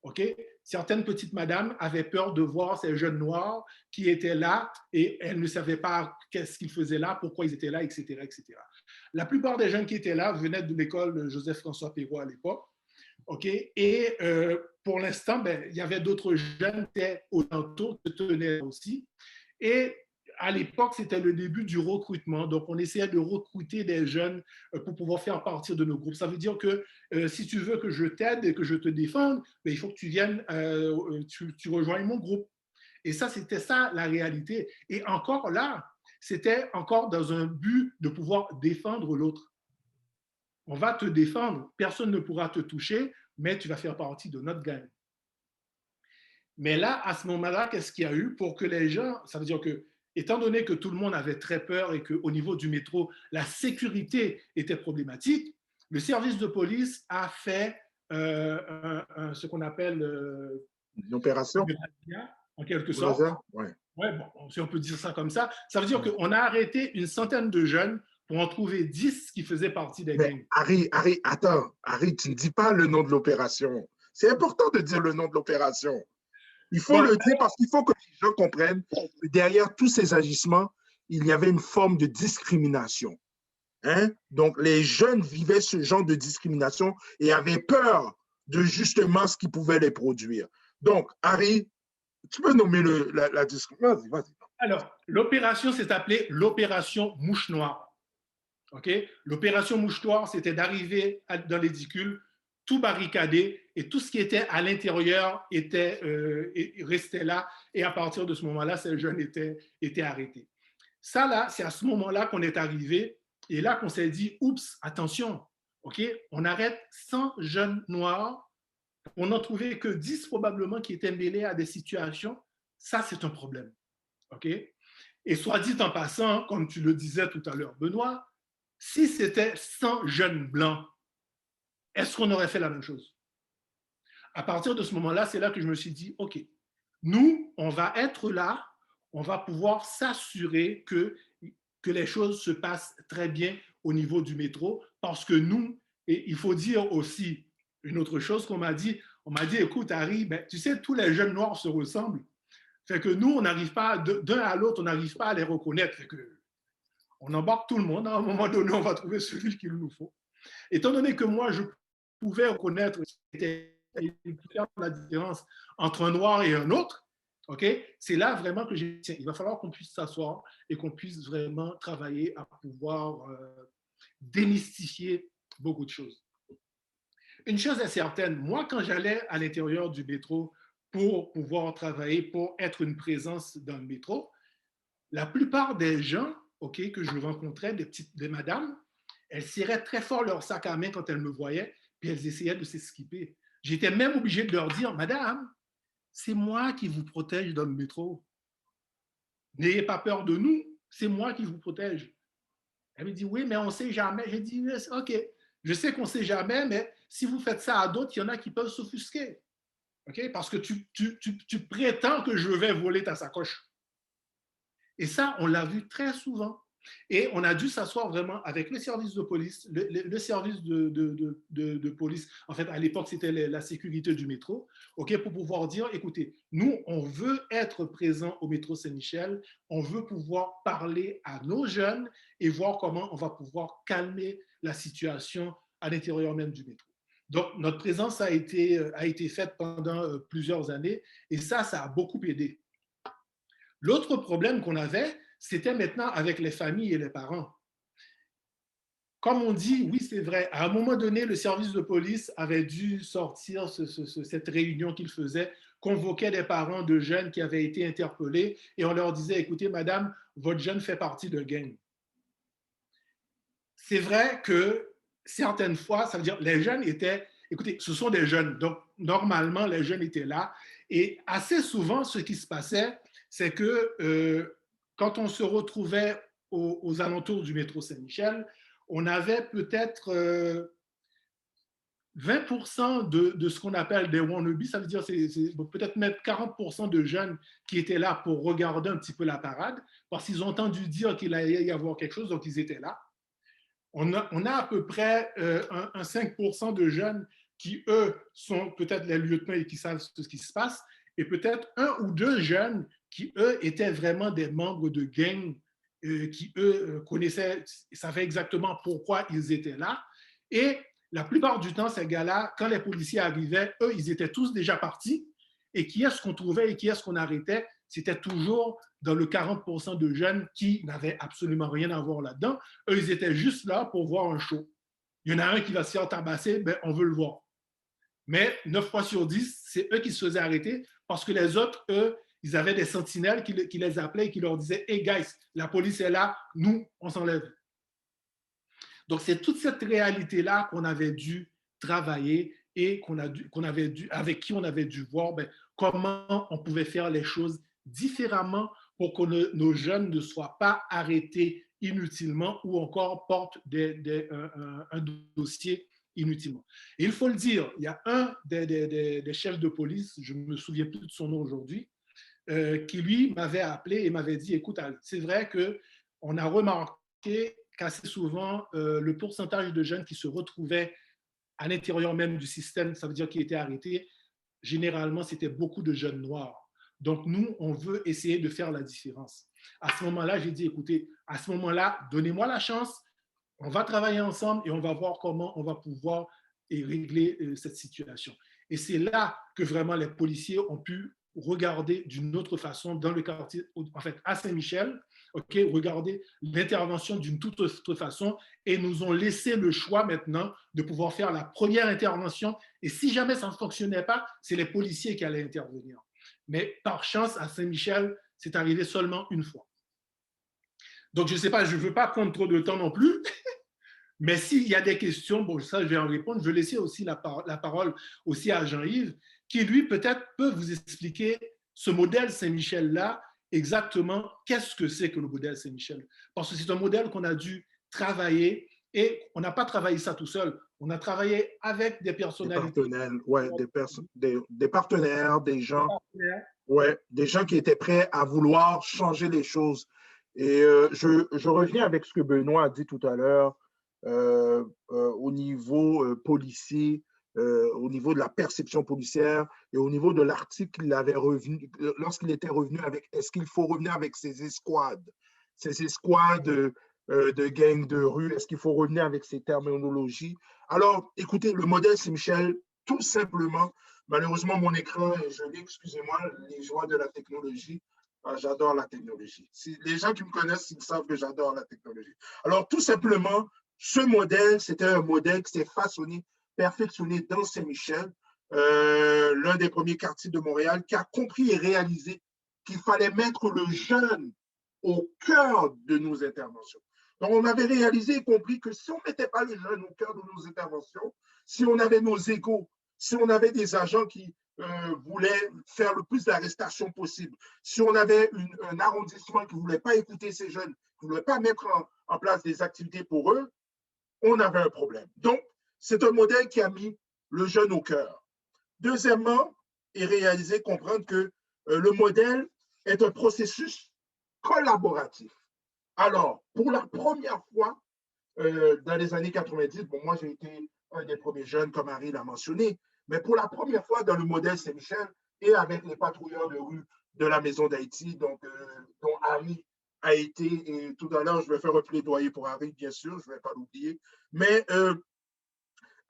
Okay? Certaines petites madames avaient peur de voir ces jeunes noirs qui étaient là et elles ne savaient pas qu'est-ce qu'ils faisaient là, pourquoi ils étaient là, etc., etc. La plupart des jeunes qui étaient là venaient de l'école Joseph-François Perrault à l'époque. Okay? Et pour l'instant, il y avait d'autres jeunes qui étaient autour, qui tenaient aussi. Et à l'époque, c'était le début du recrutement. Donc, on essayait de recruter des jeunes pour pouvoir faire partie de nos groupes. Ça veut dire que si tu veux que je t'aide et que je te défende, il faut que tu viennes, tu rejoignes mon groupe. Et ça, c'était ça la réalité. Et encore là, c'était encore dans un but de pouvoir défendre l'autre. On va te défendre, personne ne pourra te toucher, mais tu vas faire partie de notre gang. Mais là, à ce moment-là, qu'est-ce qu'il y a eu pour que les gens, ça veut dire que, étant donné que tout le monde avait très peur et qu'au niveau du métro, la sécurité était problématique, le service de police a fait ce qu'on appelle une opération, en quelque sorte. Ouais. Ouais, bon, si on peut dire ça comme ça, ça veut dire qu'on a arrêté une centaine de jeunes pour en trouver 10 qui faisaient partie des gangs. Harry, attends, Harry, tu ne dis pas le nom de l'opération. C'est important de dire le nom de l'opération. Il faut le dire parce qu'il faut que les gens comprennent que derrière tous ces agissements, il y avait une forme de discrimination. Hein? Donc, les jeunes vivaient ce genre de discrimination et avaient peur de justement ce qui pouvait les produire. Donc, Harry, tu peux nommer la discrimination. Vas-y. Alors, l'opération s'est appelée l'opération Mouche Noire. Okay? L'opération Mouche Noire, c'était d'arriver dans l'édicule, tout barricadé, et tout ce qui était à l'intérieur restait là. Et à partir de ce moment-là, ces jeunes étaient arrêtés. Ça, là, c'est à ce moment-là qu'on est arrivé, et là qu'on s'est dit, oups, attention, okay? On arrête 100 jeunes noirs, on n'en trouvait que 10 probablement qui étaient mêlés à des situations. Ça, c'est un problème. Okay? Et soit dit en passant, comme tu le disais tout à l'heure, Benoît, si c'était 100 jeunes blancs, est-ce qu'on aurait fait la même chose? À partir de ce moment-là, c'est là que je me suis dit, OK, nous, on va être là, on va pouvoir s'assurer que les choses se passent très bien au niveau du métro, parce que nous, et il faut dire aussi une autre chose qu'on m'a dit, on m'a dit, écoute, Harry, tu sais, tous les jeunes noirs se ressemblent. Fait que nous, on n'arrive pas, d'un à l'autre, on n'arrive pas à les reconnaître. Fait que on embarque tout le monde. À un moment donné, on va trouver celui qu'il nous faut. Étant donné que moi, je pouvais reconnaître la différence entre un noir et un autre, okay, c'est là vraiment que j'ai dit, il va falloir qu'on puisse s'asseoir et qu'on puisse vraiment travailler à pouvoir démystifier beaucoup de choses. Une chose est certaine, moi, quand j'allais à l'intérieur du métro pour pouvoir travailler, pour être une présence dans le métro, la plupart des gens que je rencontrais, des madames, elles serraient très fort leur sac à main quand elles me voyaient, puis elles essayaient de s'esquiper. J'étais même obligé de leur dire, madame, c'est moi qui vous protège dans le métro. N'ayez pas peur de nous, c'est moi qui vous protège. Elle me dit, oui, mais on ne sait jamais. J'ai dit, OK, je sais qu'on ne sait jamais, mais si vous faites ça à d'autres, il y en a qui peuvent s'offusquer. Okay? Parce que tu prétends que je vais voler ta sacoche. Et ça, on l'a vu très souvent. Et on a dû s'asseoir vraiment avec le service de police, le service de police. En fait, à l'époque, c'était la sécurité du métro, okay, pour pouvoir dire, écoutez, nous, on veut être présents au métro Saint-Michel, on veut pouvoir parler à nos jeunes et voir comment on va pouvoir calmer la situation à l'intérieur même du métro. Donc, notre présence a été faite pendant plusieurs années et ça a beaucoup aidé. L'autre problème qu'on avait, c'était maintenant avec les familles et les parents. Comme on dit, oui, c'est vrai, à un moment donné, le service de police avait dû sortir cette réunion qu'il faisait, convoquait des parents de jeunes qui avaient été interpellés et on leur disait, écoutez, madame, votre jeune fait partie d'un gang. C'est vrai que certaines fois, ça veut dire les jeunes étaient, écoutez, ce sont des jeunes, donc normalement les jeunes étaient là, et assez souvent ce qui se passait, c'est que quand on se retrouvait aux alentours du métro Saint-Michel, on avait peut-être 20% de ce qu'on appelle des wannabes, ça veut dire peut-être même 40% de jeunes qui étaient là pour regarder un petit peu la parade, parce qu'ils ont entendu dire qu'il allait y avoir quelque chose, donc ils étaient là. On a à peu près un 5% de jeunes qui, eux, sont peut-être les lieutenants et qui savent ce qui se passe, et peut-être 1 ou 2 jeunes qui, eux, étaient vraiment des membres de gangs, qui, eux, connaissaient, savaient exactement pourquoi ils étaient là. Et la plupart du temps, ces gars-là, quand les policiers arrivaient, eux, ils étaient tous déjà partis. Et qui est-ce qu'on trouvait et qui est-ce qu'on arrêtait? C'était toujours dans le 40% de jeunes qui n'avaient absolument rien à voir là-dedans. Eux, ils étaient juste là pour voir un show. Il y en a un qui va se faire tabasser, ben, on veut le voir. Mais 9 fois sur 10, c'est eux qui se faisaient arrêter parce que les autres, eux, ils avaient des sentinelles qui les appelaient et qui leur disaient « Hey guys, la police est là, nous, on s'enlève ». Donc, c'est toute cette réalité-là qu'on avait dû travailler et avec qui on avait dû voir ben, comment on pouvait faire les choses différemment pour que nos jeunes ne soient pas arrêtés inutilement ou encore portent un dossier inutilement. Et il faut le dire, il y a un des chefs de police, je ne me souviens plus de son nom aujourd'hui, qui lui m'avait appelé et m'avait dit, écoute, c'est vrai qu'on a remarqué qu'assez souvent, le pourcentage de jeunes qui se retrouvaient à l'intérieur même du système, ça veut dire qu'ils étaient arrêtés, généralement, c'était beaucoup de jeunes noirs. Donc, nous, on veut essayer de faire la différence. À ce moment-là, j'ai dit, écoutez, à ce moment-là, donnez-moi la chance, on va travailler ensemble et on va voir comment on va pouvoir régler cette situation. Et c'est là que vraiment les policiers ont pu regarder d'une autre façon dans le quartier, en fait, à Saint-Michel, regarder l'intervention d'une toute autre façon et nous ont laissé le choix maintenant de pouvoir faire la première intervention. Et si jamais ça ne fonctionnait pas, c'est les policiers qui allaient intervenir. Mais par chance, à Saint-Michel, c'est arrivé seulement une fois. Donc, je ne sais pas, je ne veux pas prendre trop de temps non plus, mais s'il y a des questions, bon, ça, je vais en répondre. Je vais laisser aussi la parole aussi à Jean-Yves, qui, lui, peut-être peut vous expliquer ce modèle Saint-Michel-là, exactement qu'est-ce que c'est que le modèle Saint-Michel. Parce que c'est un modèle qu'on a dû travailler et on n'a pas travaillé ça tout seul. On a travaillé avec des personnalités. Des partenaires, ouais, des partenaires, des gens, ouais, des gens qui étaient prêts à vouloir changer les choses. Et je reviens avec ce que Benoît a dit tout à l'heure au niveau policier, au niveau de la perception policière et au niveau de l'article qu'il avait revenu, lorsqu'il était revenu avec, est-ce qu'il faut revenir avec ces escouades de gangs de rue, est-ce qu'il faut revenir avec ces terminologies? Alors, écoutez, le modèle Saint-Michel, tout simplement, malheureusement, mon écran, je l'ai, excusez-moi, les joies de la technologie. J'adore la technologie. Les gens qui me connaissent, ils savent que j'adore la technologie. Alors, tout simplement, ce modèle, c'était un modèle qui s'est façonné, perfectionné dans Saint-Michel, l'un des premiers quartiers de Montréal, qui a compris et réalisé qu'il fallait mettre le jeune au cœur de nos interventions. Donc, on avait réalisé et compris que si on ne mettait pas les jeunes au cœur de nos interventions, si on avait nos égaux, si on avait des agents qui voulaient faire le plus d'arrestations possible, si on avait un arrondissement qui ne voulait pas écouter ces jeunes, qui ne voulait pas mettre en place des activités pour eux, on avait un problème. Donc, c'est un modèle qui a mis le jeune au cœur. Deuxièmement, et réaliser, comprendre que le modèle est un processus collaboratif. Alors, pour la première fois, dans les années 90, bon, moi j'ai été un des premiers jeunes, comme Harry l'a mentionné, mais pour la première fois dans le modèle Saint-Michel et avec les patrouilleurs de rue de la Maison d'Haïti, dont Harry a été, et tout à l'heure je vais faire un plaidoyer pour Harry, bien sûr, je ne vais pas l'oublier, mais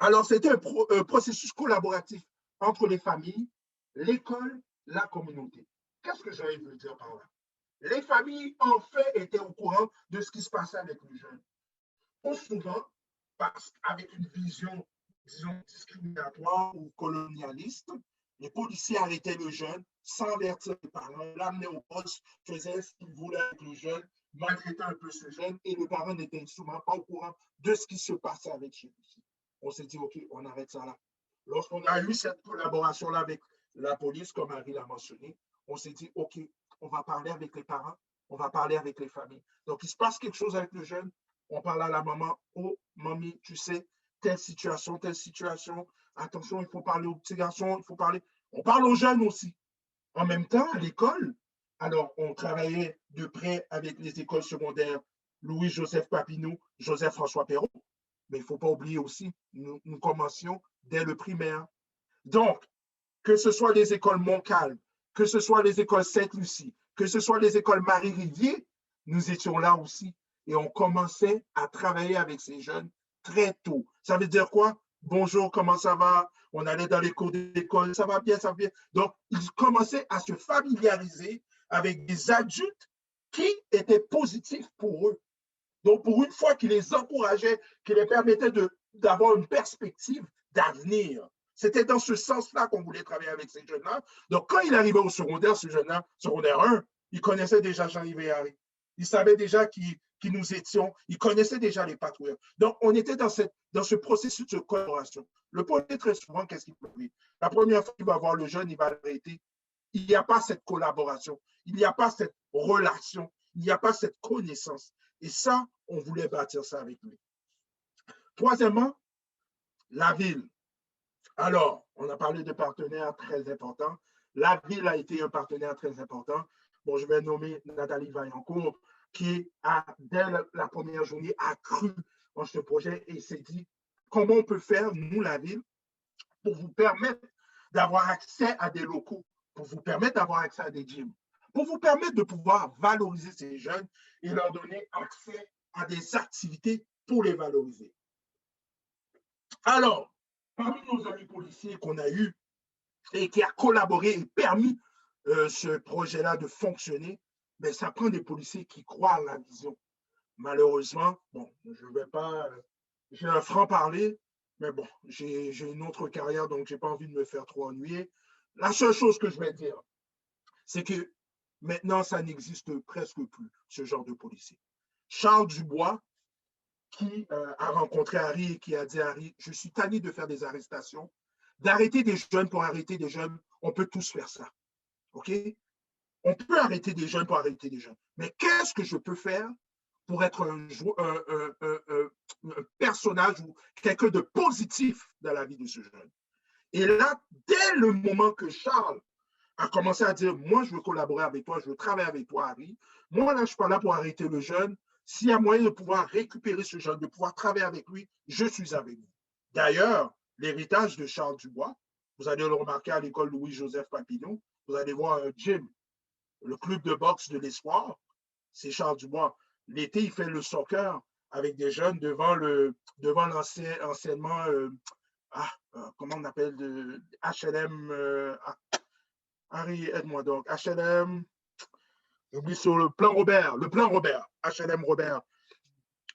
alors c'était un processus collaboratif entre les familles, l'école, la communauté. Qu'est-ce que j'ai envie de dire par là? Les familles, en fait, étaient au courant de ce qui se passait avec les jeunes. Trop souvent, avec une vision, disons, discriminatoire ou colonialiste, Les policiers arrêtaient le jeune sans avertir les parents, l'amenaient au poste, faisaient ce qu'ils voulaient avec le jeune, maltraitaient un peu ce jeune et le parent n'était souvent pas au courant de ce qui se passait avec celui-ci. On s'est dit, OK, on arrête ça là. Lorsqu'on a eu cette collaboration-là avec la police, comme Harry l'a mentionné, on s'est dit, OK, on va parler avec les parents, on va parler avec les familles. Donc, il se passe quelque chose avec le jeune, on parle à la maman, oh, mamie, tu sais, telle situation, attention, il faut parler aux petits garçons, il faut parler. On parle aux jeunes aussi. En même temps, à l'école, alors on travaillait de près avec les écoles secondaires Louis-Joseph Papineau, Joseph-François Perrault. Mais il ne faut pas oublier aussi, nous commencions dès le primaire. Donc, que ce soit les écoles Montcalm, que ce soit les écoles Sainte-Lucie, que ce soit les écoles Marie-Rivier, nous étions là aussi. Et on commençait à travailler avec ces jeunes très tôt. Ça veut dire quoi? Bonjour, comment ça va? On allait dans les cours d'école, ça va bien, ça va bien. Donc, ils commençaient à se familiariser avec des adultes qui étaient positifs pour eux. Donc, pour une fois, qui les encourageait, qui les permettait d'avoir une perspective d'avenir. C'était dans ce sens-là qu'on voulait travailler avec ces jeunes-là. Donc, quand il arrivait au secondaire, ce jeune-là, secondaire 1, il connaissait déjà Jean-Yves et Harry. Il savait déjà qui nous étions. Il connaissait déjà les patrouilleurs. Donc, on était dans ce processus de collaboration. Le policier, très souvent, qu'est-ce qu'il peut dire? La première fois qu'il va voir le jeune, il va l'arrêter. Il n'y a pas cette collaboration. Il n'y a pas cette relation. Il n'y a pas cette connaissance. Et ça, on voulait bâtir ça avec lui. Troisièmement, la ville. Alors, on a parlé de partenaires très importants. La ville a été un partenaire très important. Bon, je vais nommer Nathalie Vaillancourt, qui dès la première journée, a cru en ce projet et s'est dit comment on peut faire, nous, la ville, pour vous permettre d'avoir accès à des locaux, pour vous permettre d'avoir accès à des gyms, pour vous permettre de pouvoir valoriser ces jeunes et leur donner accès à des activités pour les valoriser. Alors, parmi nos amis policiers qu'on a eus et qui a collaboré et permis ce projet-là de fonctionner, ben, ça prend des policiers qui croient à la vision. Malheureusement, bon, je ne vais pas, j'ai un franc-parler, mais bon, j'ai une autre carrière, donc je n'ai pas envie de me faire trop ennuyer. La seule chose que je vais dire, c'est que maintenant, ça n'existe presque plus, ce genre de policier. Charles Dubois, qui a rencontré Harry et qui a dit à Harry, je suis tanné de faire des arrestations, d'arrêter des jeunes pour arrêter des jeunes, on peut tous faire ça. OK? On peut arrêter des jeunes pour arrêter des jeunes. Mais qu'est-ce que je peux faire pour être un personnage ou quelqu'un de positif dans la vie de ce jeune? Et là, dès le moment que Charles a commencé à dire, moi, je veux collaborer avec toi, je veux travailler avec toi, Harry. Moi, là, je ne suis pas là pour arrêter le jeune. S'il y a moyen de pouvoir récupérer ce jeune, de pouvoir travailler avec lui, je suis avec vous. D'ailleurs, l'héritage de Charles Dubois, vous allez le remarquer à l'école Louis-Joseph Papineau, vous allez voir un gym, le club de boxe de l'Espoir, c'est Charles Dubois. L'été, il fait le soccer avec des jeunes devant anciennement, comment on appelle, HLM, Harry, aide-moi donc, HLM, j'oublie sur le plan Robert, HLM Robert,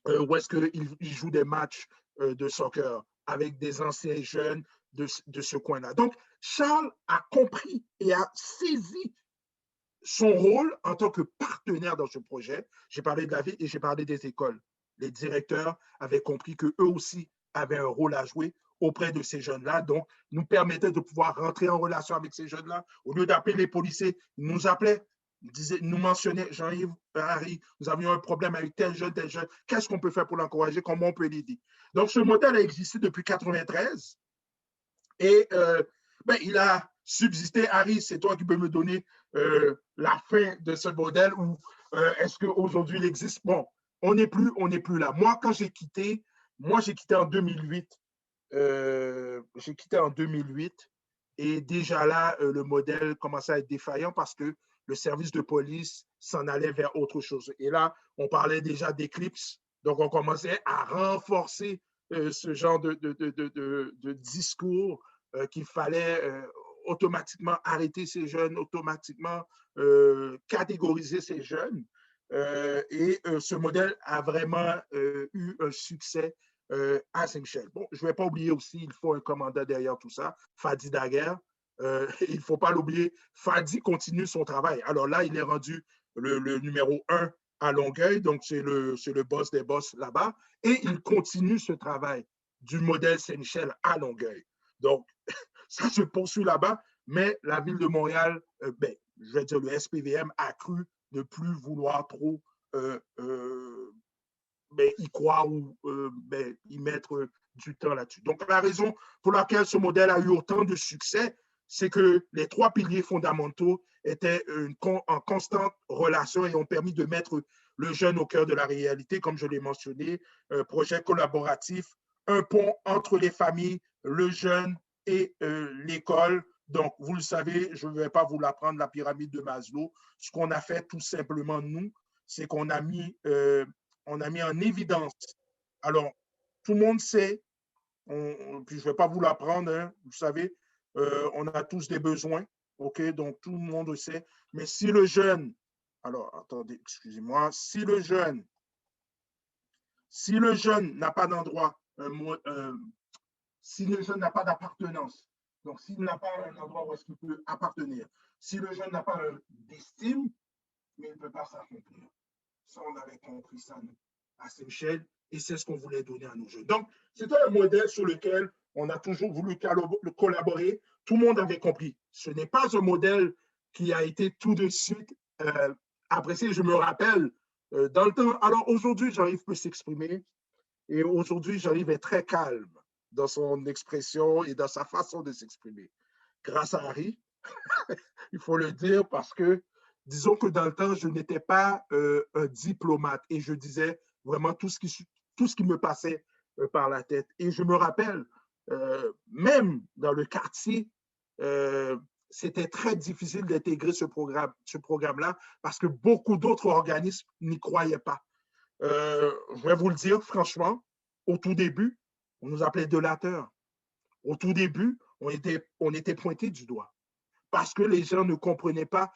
où est-ce qu'il joue des matchs de soccer avec des anciens jeunes de ce coin-là. Donc, Charles a compris et a saisi son rôle en tant que partenaire dans ce projet. J'ai parlé de la ville et j'ai parlé des écoles. Les directeurs avaient compris qu'eux aussi avaient un rôle à jouer auprès de ces jeunes-là, donc nous permettait de pouvoir rentrer en relation avec ces jeunes-là. Au lieu d'appeler les policiers, ils nous appelaient, nous mentionnaient, Jean-Yves, Harry, nous avions un problème avec tel jeune, qu'est-ce qu'on peut faire pour l'encourager, comment on peut l'aider? Donc ce modèle a existé depuis 1993 et il a subsisté. Harry, c'est toi qui peux me donner la fin de ce modèle ou est-ce qu'aujourd'hui il existe? Bon, on n'est plus là. Moi, quand j'ai quitté en 2008. J'ai quitté en 2008 et déjà là, le modèle commençait à être défaillant parce que le service de police s'en allait vers autre chose. Et là, on parlait déjà d'éclipse, donc on commençait à renforcer ce genre de discours qu'il fallait automatiquement arrêter ces jeunes, automatiquement catégoriser ces jeunes. Et ce modèle a vraiment eu un succès à Saint-Michel. Bon, je ne vais pas oublier aussi, il faut un commandant derrière tout ça, Fadi Daguerre, il ne faut pas l'oublier, Fadi continue son travail. Alors là, il est rendu le numéro 1 à Longueuil, donc c'est le boss des boss là-bas, et il continue ce travail du modèle Saint-Michel à Longueuil. Donc, ça se poursuit là-bas, mais la ville de Montréal, je vais dire le SPVM a cru ne plus vouloir trop y croire ou y mettre du temps là-dessus. Donc, la raison pour laquelle ce modèle a eu autant de succès, c'est que les 3 piliers fondamentaux étaient en constante relation et ont permis de mettre le jeune au cœur de la réalité, comme je l'ai mentionné, projet collaboratif, un pont entre les familles, le jeune et l'école. Donc, vous le savez, je ne vais pas vous l'apprendre, la pyramide de Maslow. Ce qu'on a fait tout simplement, nous, c'est qu'on a mis en évidence. Alors, tout le monde sait, puis je ne vais pas vous l'apprendre, hein, vous savez, on a tous des besoins, OK? Donc, tout le monde sait. Mais si le jeune, alors, attendez, excusez-moi, si le jeune n'a pas d'endroit, si le jeune n'a pas d'appartenance, donc s'il n'a pas un endroit où est-ce qu'il peut appartenir, si le jeune n'a pas d'estime, mais il ne peut pas s'accomplir. Ça, on avait compris ça à Saint-Michel et c'est ce qu'on voulait donner à nos jeunes. Donc, c'était un modèle sur lequel on a toujours voulu collaborer. Tout le monde avait compris. Ce n'est pas un modèle qui a été tout de suite apprécié. Je me rappelle, dans le temps, alors aujourd'hui, Jean-Yves peut s'exprimer et aujourd'hui, Jean-Yves est très calme dans son expression et dans sa façon de s'exprimer. Grâce à Harry, il faut le dire parce que disons que dans le temps, je n'étais pas un diplomate et je disais vraiment tout ce qui me passait par la tête. Et je me rappelle, même dans le quartier, c'était très difficile d'intégrer ce programme-là parce que beaucoup d'autres organismes n'y croyaient pas. Je vais vous le dire franchement, au tout début, on nous appelait délateurs. Au tout début, on était pointés du doigt. Parce que les gens ne comprenaient pas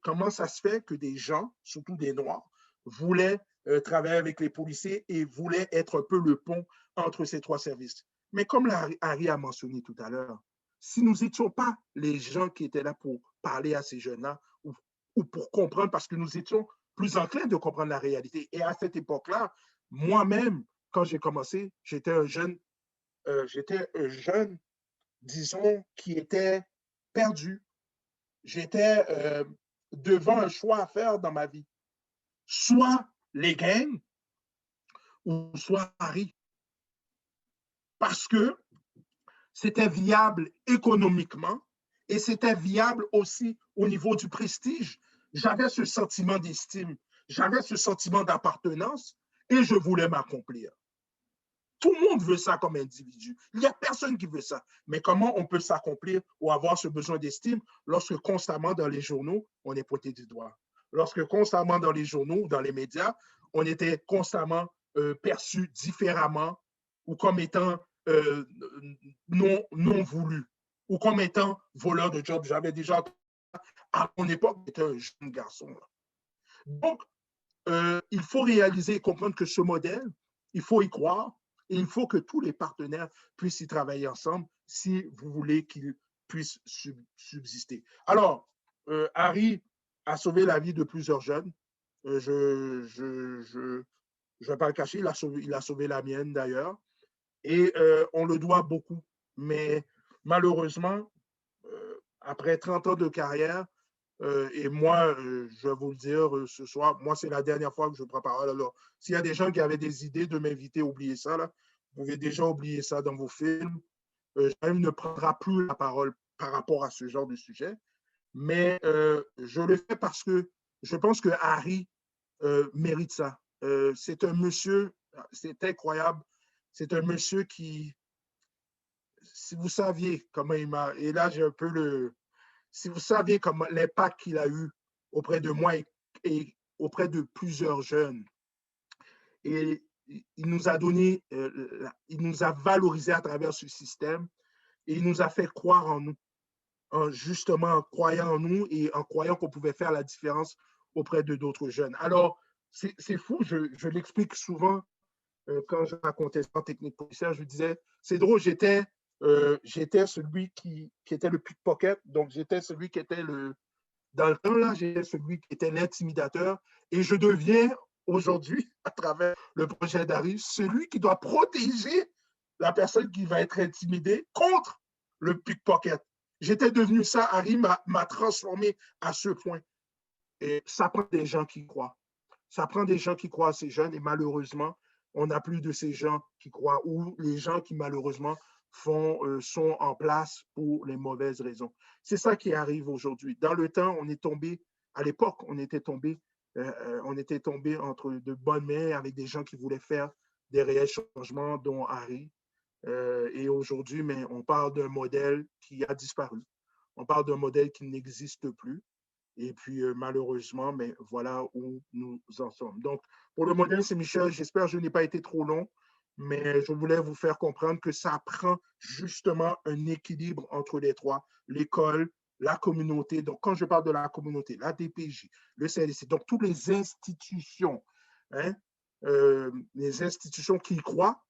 comment ça se fait que des gens, surtout des Noirs, voulaient travailler avec les policiers et voulaient être un peu le pont entre ces 3 services. Mais comme Harry a mentionné tout à l'heure, si nous n'étions pas les gens qui étaient là pour parler à ces jeunes-là ou pour comprendre, parce que nous étions plus enclins de comprendre la réalité. Et à cette époque-là, moi-même, quand j'ai commencé, j'étais un jeune, disons, qui était perdu. J'étais devant un choix à faire dans ma vie. Soit les gangs ou soit Harry. Parce que c'était viable économiquement et c'était viable aussi au niveau du prestige. J'avais ce sentiment d'estime, j'avais ce sentiment d'appartenance et je voulais m'accomplir. Tout le monde veut ça comme individu. Il n'y a personne qui veut ça. Mais comment on peut s'accomplir ou avoir ce besoin d'estime lorsque constamment dans les journaux, on est pointé du doigt? Lorsque constamment dans les journaux ou dans les médias, on était constamment perçu différemment ou comme étant non voulu ou comme étant voleur de job. J'avais déjà, à mon époque, j'étais un jeune garçon. Là. Donc, il faut réaliser et comprendre que ce modèle, il faut y croire. Et il faut que tous les partenaires puissent y travailler ensemble si vous voulez qu'ils puissent subsister. Alors, Harry a sauvé la vie de plusieurs jeunes. Je ne vais pas le cacher, il a sauvé la mienne d'ailleurs. Et on le doit beaucoup. Mais malheureusement, après 30 ans de carrière, et moi, je vais vous le dire ce soir, moi, c'est la dernière fois que je prends parole. Alors, s'il y a des gens qui avaient des idées de m'inviter, oubliez ça. Là. Vous pouvez déjà oublier ça dans vos films. Jean-Yves ne prendra plus la parole par rapport à ce genre de sujet. Mais je le fais parce que je pense que Harry mérite ça. C'est un monsieur, c'est incroyable. C'est un monsieur qui, si vous saviez comment il m'a, et là, j'ai un peu le, si vous saviez comment l'impact qu'il a eu auprès de moi et auprès de plusieurs jeunes, et il nous a donné, il nous a valorisé à travers ce système et il nous a fait croire en nous, justement en croyant en nous et en croyant qu'on pouvait faire la différence auprès de d'autres jeunes. Alors, c'est fou, je l'explique souvent quand je racontais ça en technique policière, je disais, c'est drôle, j'étais j'étais celui qui était le pickpocket, donc j'étais celui qui était dans le temps, là, j'étais celui qui était l'intimidateur et je deviens aujourd'hui, à travers le projet d'Harry, celui qui doit protéger la personne qui va être intimidée contre le pickpocket. J'étais devenu ça, Harry m'a transformé à ce point. Et ça prend des gens qui croient. Ça prend des gens qui croient à ces jeunes et malheureusement, on n'a plus de ces gens qui croient ou les gens qui malheureusement sont en place pour les mauvaises raisons. C'est ça qui arrive aujourd'hui. Dans le temps, on est tombé, à l'époque, on était tombé entre de bonnes mains avec des gens qui voulaient faire des réels changements, dont Harry. Et aujourd'hui, mais on parle d'un modèle qui a disparu. On parle d'un modèle qui n'existe plus. Et puis, malheureusement, mais voilà où nous en sommes. Donc, pour le modèle Saint-Michel, j'espère que je n'ai pas été trop long, mais je voulais vous faire comprendre que ça prend justement un équilibre entre les trois, l'école, la communauté. Donc, quand je parle de la communauté, la DPJ, le CLC, donc toutes hein, les institutions qui y croient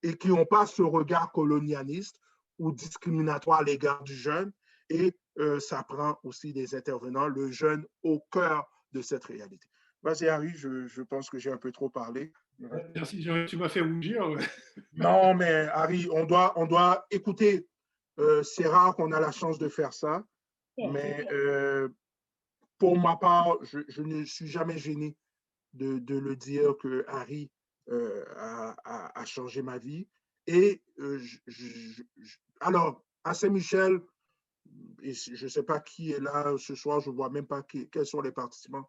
et qui n'ont pas ce regard colonialiste ou discriminatoire à l'égard du jeune. Et ça prend aussi des intervenants, le jeune au cœur de cette réalité. Vas-y, Harry, je pense que j'ai un peu trop parlé. Merci, Jean, tu m'as fait rougir. Non, mais Harry, on doit écouter. C'est rare qu'on a la chance de faire ça, mais pour ma part, je ne suis jamais gêné de le dire que Harry a changé ma vie. Et alors, à Saint-Michel, et je ne sais pas qui est là ce soir, je ne vois même pas quels sont les participants,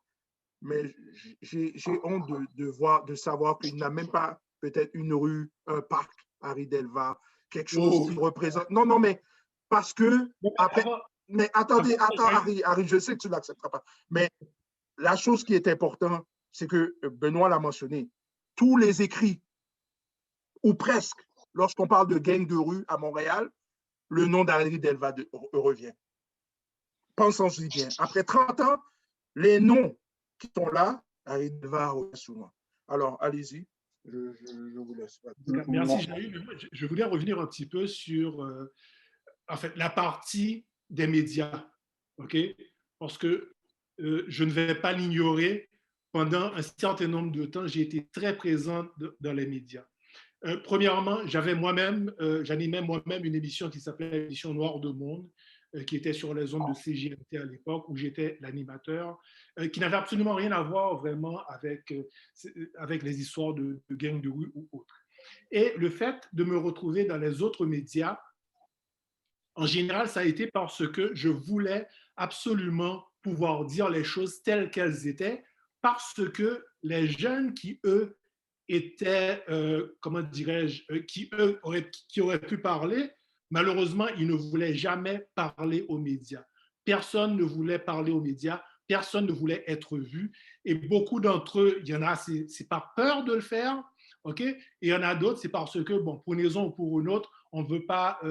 mais j'ai honte de savoir qu'il n'a même pas peut-être une rue, un parc, Harry Delva, quelque chose qui représente. Non, non, mais parce que après. Mais attends, Harry, je sais que tu ne l'accepteras pas. Mais la chose qui est importante, c'est que Benoît l'a mentionné, tous les écrits, ou presque, lorsqu'on parle de gang de rue à Montréal, le nom d'Harry Delva revient. Pensons-y bien. Après 30 ans, les noms qui sont là, Harry Delva revient souvent. Alors, allez-y, je vous laisse. Merci, Jean-Yves. Je voulais revenir un petit peu sur en fait, la partie des médias. OK? Parce que je ne vais pas l'ignorer. Pendant un certain nombre de temps, j'ai été très présente dans les médias. Premièrement, j'animais moi-même une émission qui s'appelait l'émission Noire de Monde, qui était sur les ondes de CGMT à l'époque, où j'étais l'animateur, qui n'avait absolument rien à voir vraiment avec les histoires de gangs de rue ou autres. Et le fait de me retrouver dans les autres médias, en général, ça a été parce que je voulais absolument pouvoir dire les choses telles qu'elles étaient, parce que les jeunes qui, eux, étaient, comment dirais-je, qui auraient pu parler, malheureusement, ils ne voulaient jamais parler aux médias. Personne ne voulait parler aux médias, personne ne voulait être vu. Et beaucoup d'entre eux, il y en a, c'est par peur de le faire, OK? Et il y en a d'autres, c'est parce que, bon, pour une raison ou pour une autre, on ne veut pas,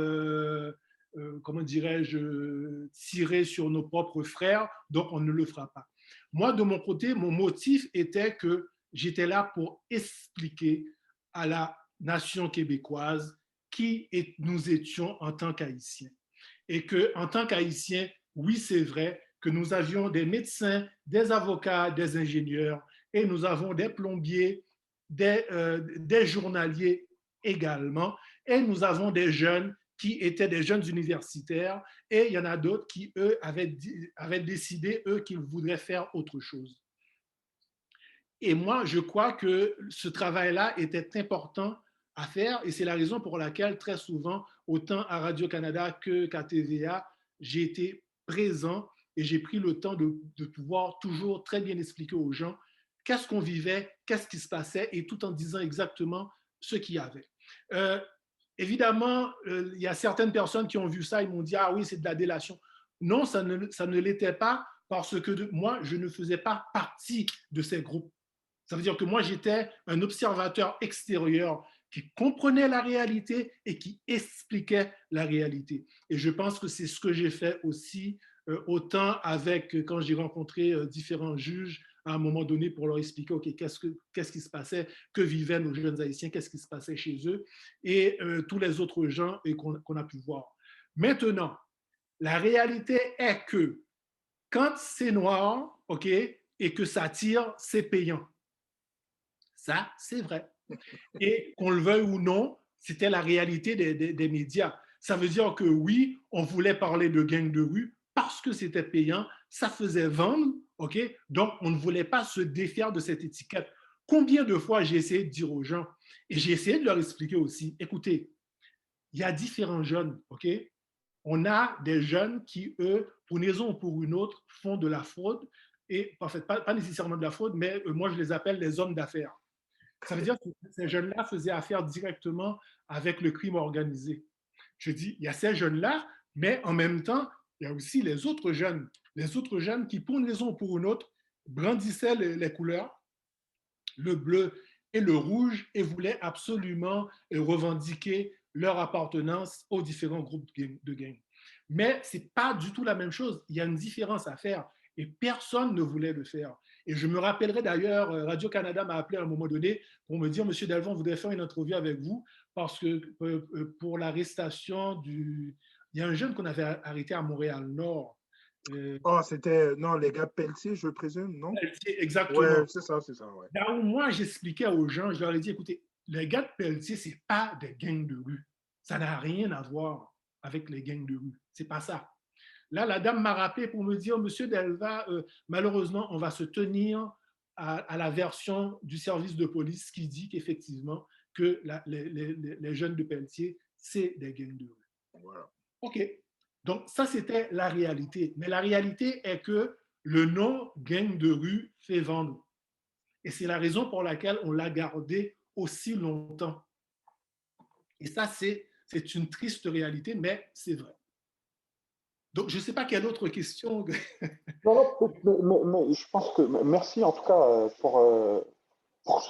comment dirais-je, tirer sur nos propres frères, donc on ne le fera pas. Moi, de mon côté, mon motif était que j'étais là pour expliquer à la nation québécoise qui nous étions en tant qu'Haïtiens. Et qu'en tant qu'Haïtiens, oui, c'est vrai que nous avions des médecins, des avocats, des ingénieurs, et nous avons des plombiers, des journaliers également, et nous avons des jeunes qui étaient des jeunes universitaires, et il y en a d'autres qui, eux, avaient décidé, eux, qu'ils voudraient faire autre chose. Et moi, je crois que ce travail-là était important à faire et c'est la raison pour laquelle très souvent, autant à Radio-Canada qu'à TVA, j'ai été présent et j'ai pris le temps de pouvoir toujours très bien expliquer aux gens qu'est-ce qu'on vivait, qu'est-ce qui se passait et tout en disant exactement ce qu'il y avait. Évidemment, il y a certaines personnes qui ont vu ça et m'ont dit « Ah oui, c'est de la délation ». Non, ça ne l'était pas parce que moi, je ne faisais pas partie de ces groupes. Ça veut dire que moi, j'étais un observateur extérieur qui comprenait la réalité et qui expliquait la réalité. Et je pense que c'est ce que j'ai fait aussi, autant avec, quand j'ai rencontré différents juges à un moment donné pour leur expliquer, OK, qu'est-ce qui se passait, que vivaient nos jeunes Haïtiens, qu'est-ce qui se passait chez eux, et tous les autres gens qu'on a pu voir. Maintenant, la réalité est que quand c'est noir, OK, et que ça tire, c'est payant. Ça, c'est vrai. Et qu'on le veuille ou non, c'était la réalité des médias. Ça veut dire que oui, on voulait parler de gangs de rue parce que c'était payant, ça faisait vendre, OK? Donc, on ne voulait pas se défaire de cette étiquette. Combien de fois j'ai essayé de dire aux gens, et j'ai essayé de leur expliquer aussi, écoutez, il y a différents jeunes, OK? On a des jeunes qui, eux, pour une raison ou pour une autre, font de la fraude, et en fait, pas nécessairement de la fraude, mais moi, je les appelle les hommes d'affaires. Ça veut dire que ces jeunes-là faisaient affaire directement avec le crime organisé. Je dis, il y a ces jeunes-là, mais en même temps, il y a aussi les autres jeunes qui, pour une raison ou pour une autre, brandissaient les couleurs, le bleu et le rouge, et voulaient absolument revendiquer leur appartenance aux différents groupes de gangs. Mais ce n'est pas du tout la même chose. Il y a une différence à faire, et personne ne voulait le faire. Et je me rappellerai d'ailleurs, Radio-Canada m'a appelé à un moment donné pour me dire, Monsieur Delva, on voudrait faire une entrevue avec vous parce que pour l'arrestation du... Il y a un jeune qu'on avait arrêté à Montréal-Nord. Oh, c'était, non, les gars Pelletier, je présume, non? Pelletier, exactement. Ouais, c'est ça, ouais. Là où moi, j'expliquais aux gens, je leur ai dit, écoutez, les gars de Pelletier, ce n'est pas des gangs de rue. Ça n'a rien à voir avec les gangs de rue. Ce n'est pas ça. Là, la dame m'a rappelé pour me dire, Monsieur Delva, malheureusement, on va se tenir à la version du service de police qui dit qu'effectivement, que les jeunes de Pelletier, c'est des gangs de rue. Voilà. OK. Donc, ça, c'était la réalité. Mais la réalité est que le nom gang de rue fait vendre. Et c'est la raison pour laquelle on l'a gardé aussi longtemps. Et ça, c'est une triste réalité, mais c'est vrai. Donc, je ne sais pas quelle autre question. Non, mais je pense que merci en tout cas pour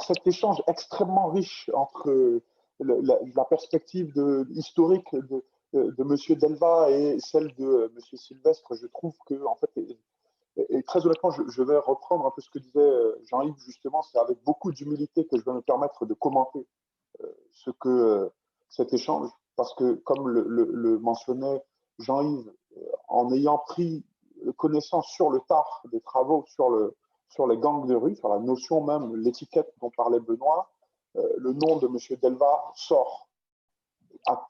cet échange extrêmement riche entre la perspective historique de Monsieur Delva et celle de Monsieur Sylvestre. Je trouve que en fait, et très honnêtement, je vais reprendre un peu ce que disait Jean-Yves justement. C'est avec beaucoup d'humilité que je vais me permettre de commenter cet échange, parce que comme le mentionnait Jean-Yves, en ayant pris connaissance sur le tard des travaux sur les gangs de rue, sur la notion même, l'étiquette dont parlait Benoît, le nom de M. Delva sort à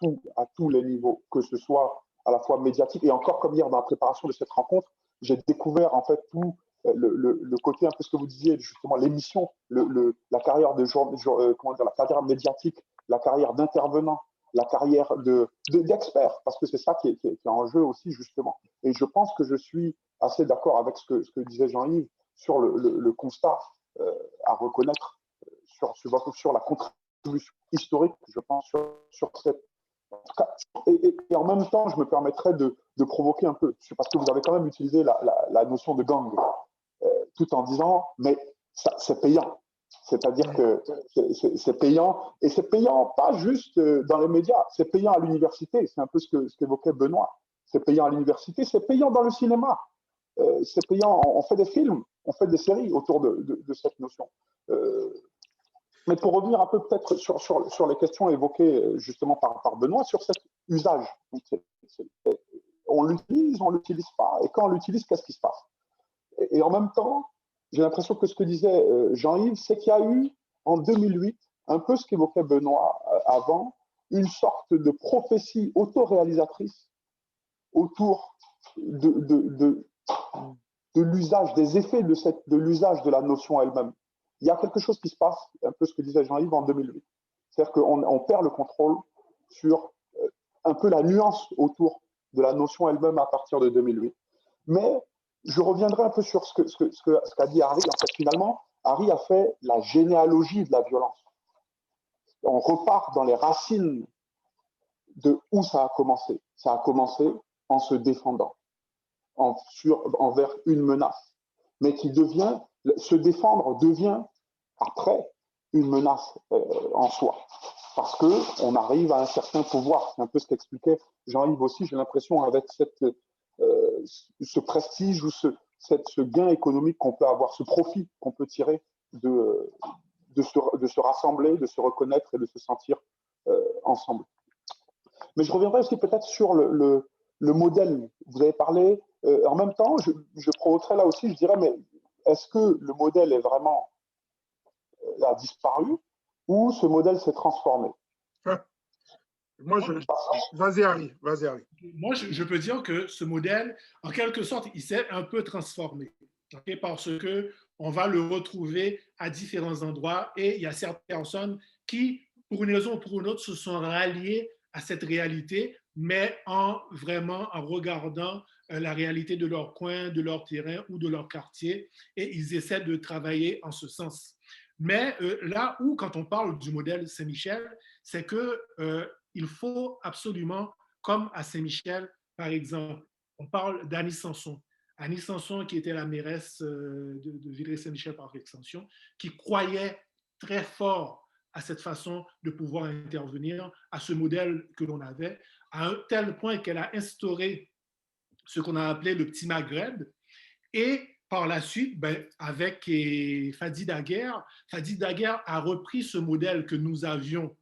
tous les niveaux, que ce soit à la fois médiatique, et encore comme hier dans la préparation de cette rencontre, j'ai découvert en fait tout le côté, un peu ce que vous disiez, justement, l'émission, la carrière la carrière médiatique, la carrière d'intervenant, la carrière d'expert, parce que c'est ça qui est en jeu aussi, justement. Et je pense que je suis assez d'accord avec ce que disait Jean-Yves sur le constat à reconnaître sur la contribution historique, je pense, sur cette. Et en même temps, je me permettrais de provoquer un peu, parce que vous avez quand même utilisé la notion de gang, tout en disant, mais c'est payant. C'est-à-dire que c'est payant, et c'est payant pas juste dans les médias, c'est payant à l'université, c'est un peu ce qu'évoquait Benoît. C'est payant à l'université, c'est payant dans le cinéma, c'est payant, on fait des films, on fait des séries autour de cette notion. Mais pour revenir un peu peut-être sur les questions évoquées justement par Benoît, sur cet usage. On l'utilise, on ne l'utilise pas, et quand on l'utilise, qu'est-ce qui se passe? Et en même temps, j'ai l'impression que ce que disait Jean-Yves, c'est qu'il y a eu, en 2008, un peu ce qu'évoquait Benoît avant, une sorte de prophétie autoréalisatrice autour de l'usage, des effets de l'usage de la notion elle-même. Il y a quelque chose qui se passe, un peu ce que disait Jean-Yves en 2008. C'est-à-dire qu'on perd le contrôle sur un peu la nuance autour de la notion elle-même à partir de 2008. Mais je reviendrai un peu sur ce qu'a dit Harry. En fait, finalement, Harry a fait la généalogie de la violence. On repart dans les racines de où ça a commencé. Ça a commencé en se défendant envers une menace, mais qui se défendre devient après une menace en soi, parce qu'on arrive à un certain pouvoir. C'est un peu ce qu'expliquait Jean-Yves aussi, j'ai l'impression, avec ce prestige ou ce gain économique qu'on peut avoir, ce profit qu'on peut tirer de se rassembler, de se reconnaître et de se sentir ensemble. Mais je reviendrai aussi peut-être sur le modèle. Vous avez parlé, en même temps, je provoquerai là aussi, je dirais, mais est-ce que le modèle est vraiment a disparu ou ce modèle s'est transformé? Vas-y, Harry. Moi, je peux dire que ce modèle, en quelque sorte, il s'est un peu transformé. Okay, parce qu'on va le retrouver à différents endroits et il y a certaines personnes qui, pour une raison ou pour une autre, se sont ralliées à cette réalité, mais en regardant la réalité de leur coin, de leur terrain ou de leur quartier, et ils essaient de travailler en ce sens. Mais là où, quand on parle du modèle Saint-Michel, c'est qu'il faut absolument, comme à Saint-Michel, par exemple, on parle d'Annie Sanson. Annie Sanson, qui était la mairesse de Villeray-Saint-Michel par extension, qui croyait très fort à cette façon de pouvoir intervenir, à ce modèle que l'on avait, à un tel point qu'elle a instauré ce qu'on a appelé le petit Maghreb. Et par la suite, avec Fadi Daguerre a repris ce modèle que nous avions,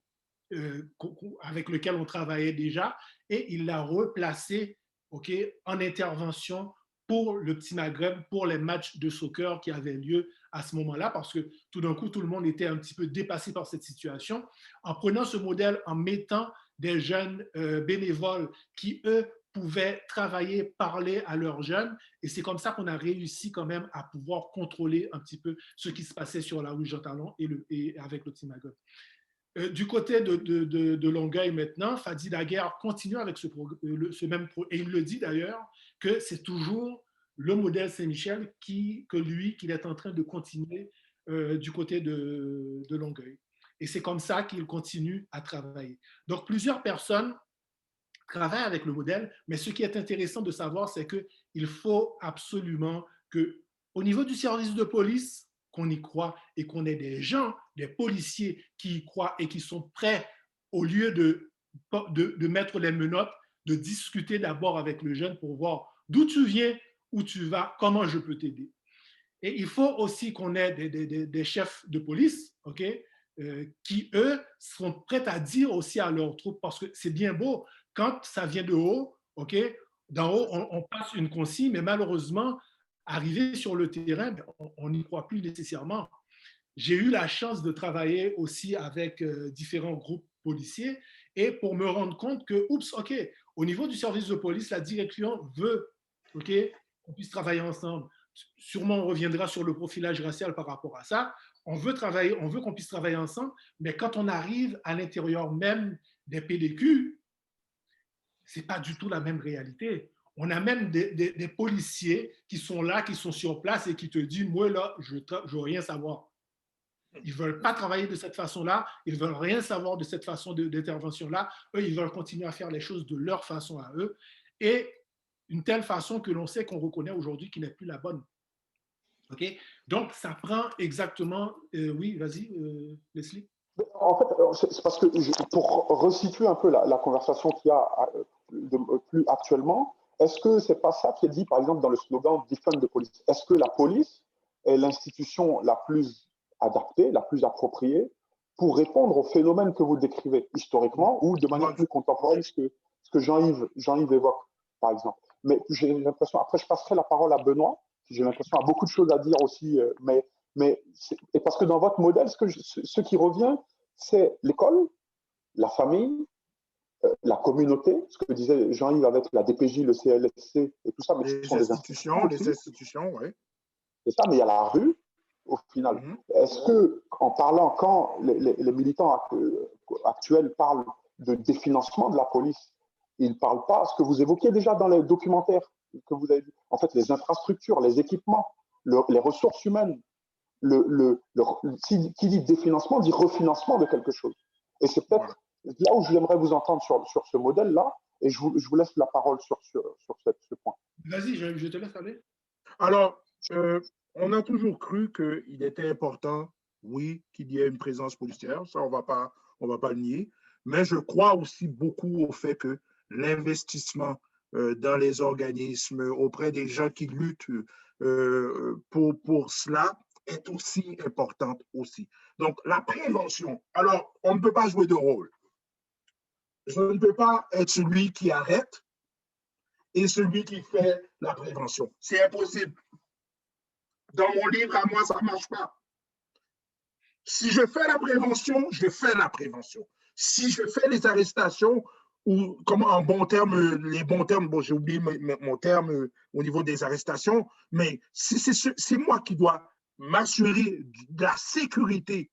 avec lequel on travaillait déjà, et il l'a replacé en intervention pour le petit Maghreb, pour les matchs de soccer qui avaient lieu à ce moment-là, parce que tout d'un coup, tout le monde était un petit peu dépassé par cette situation. En prenant ce modèle, en mettant des jeunes bénévoles qui, eux, pouvaient travailler, parler à leurs jeunes, et c'est comme ça qu'on a réussi quand même à pouvoir contrôler un petit peu ce qui se passait sur la rue Jean Talon et avec le petit Maghreb. Du côté de Longueuil maintenant, Fadi Daguerre continue avec ce même projet, et il le dit d'ailleurs, que c'est toujours le modèle Saint-Michel qu'il est en train de continuer du côté de Longueuil. Et c'est comme ça qu'il continue à travailler. Donc, plusieurs personnes travaillent avec le modèle, mais ce qui est intéressant de savoir, c'est qu'il faut absolument qu'au niveau du service de police, qu'on y croit et qu'on ait des gens, des policiers qui y croient et qui sont prêts, au lieu de mettre les menottes, de discuter d'abord avec le jeune pour voir d'où tu viens, où tu vas, comment je peux t'aider. Et il faut aussi qu'on ait des chefs de police, qui, eux, sont prêts à dire aussi à leurs troupes, parce que c'est bien beau, quand ça vient de haut, d'en haut, on passe une consigne, mais malheureusement, arrivé sur le terrain, on n'y croit plus nécessairement. J'ai eu la chance de travailler aussi avec différents groupes policiers et pour me rendre compte que, au niveau du service de police, la direction veut qu'on puisse travailler ensemble. Sûrement, on reviendra sur le profilage racial par rapport à ça. On veut qu'on puisse travailler ensemble, mais quand on arrive à l'intérieur même des PDQ, ce n'est pas du tout la même réalité. On a même des policiers qui sont là, qui sont sur place et qui te disent, moi là, je ne veux rien savoir. Ils ne veulent pas travailler de cette façon-là, ils ne veulent rien savoir de cette façon d'intervention-là. Eux, ils veulent continuer à faire les choses de leur façon à eux. Et une telle façon que l'on sait qu'on reconnaît aujourd'hui qui n'est plus la bonne. Donc, ça prend exactement... oui, vas-y, Leslie. En fait, c'est parce que pour resituer un peu la conversation qu'il y a plus actuellement, est-ce que c'est pas ça qui est dit, par exemple, dans le slogan « Defund the police ». Est-ce que la police est l'institution la plus adaptée, la plus appropriée pour répondre aux phénomènes que vous décrivez historiquement ou de manière plus contemporaine, ce que Jean-Yves évoque, par exemple. Mais j'ai l'impression, après je passerai la parole à Benoît, j'ai l'impression à beaucoup de choses à dire aussi, et parce que dans votre modèle, ce qui revient, c'est l'école, la famille, la communauté, ce que disait Jean-Yves avec la DPJ, le CLSC et tout ça. Mais les institutions, oui. C'est ça, mais il y a la rue, au final. Est-ce que, en parlant, quand les militants actuels parlent de définancement de la police, ils ne parlent pas, ce que vous évoquiez déjà dans les documentaires que vous avez vu, en fait, les infrastructures, les équipements, les ressources humaines. Qui dit définancement dit refinancement de quelque chose. Et c'est peut-être là où j'aimerais vous entendre sur ce modèle-là, et je vous laisse la parole sur ce point. Vas-y, je te laisse aller. Alors, on a toujours cru qu'il était important, oui, qu'il y ait une présence policière, ça on va pas le nier, mais je crois aussi beaucoup au fait que l'investissement dans les organismes, auprès des gens qui luttent pour cela est aussi importante aussi. Donc, la prévention. Alors, on ne peut pas jouer de rôle. Je ne peux pas être celui qui arrête et celui qui fait la prévention. C'est impossible. Dans mon livre, à moi, ça ne marche pas. Si je fais la prévention, je fais la prévention. Si je fais les arrestations, ou comment en bon terme, les bons termes, bon, j'ai oublié mon terme au niveau des arrestations, mais si c'est moi qui dois m'assurer de la sécurité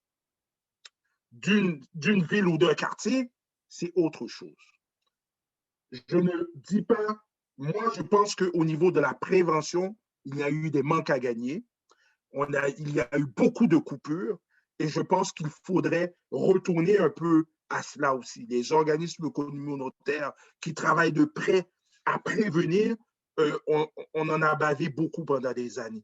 d'une ville ou d'un quartier, c'est autre chose. Je ne dis pas, moi je pense qu'au niveau de la prévention, il y a eu des manques à gagner. Il y a eu beaucoup de coupures et je pense qu'il faudrait retourner un peu à cela aussi. Les organismes communautaires qui travaillent de près à prévenir, on en a bavé beaucoup pendant des années.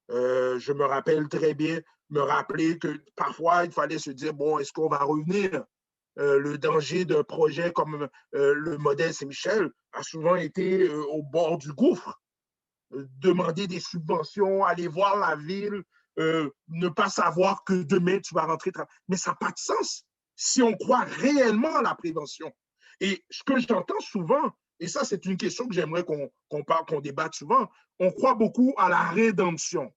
Je me rappelle très bien, me rappeler que parfois, il fallait se dire, bon, est-ce qu'on va revenir? Le danger d'un projet comme le modèle Saint-Michel a souvent été au bord du gouffre. Demander des subventions, aller voir la ville, ne pas savoir que demain tu vas rentrer. Mais ça n'a pas de sens si on croit réellement à la prévention. Et ce que j'entends souvent, et ça c'est une question que j'aimerais qu'on débatte souvent, on croit beaucoup à la rédemption.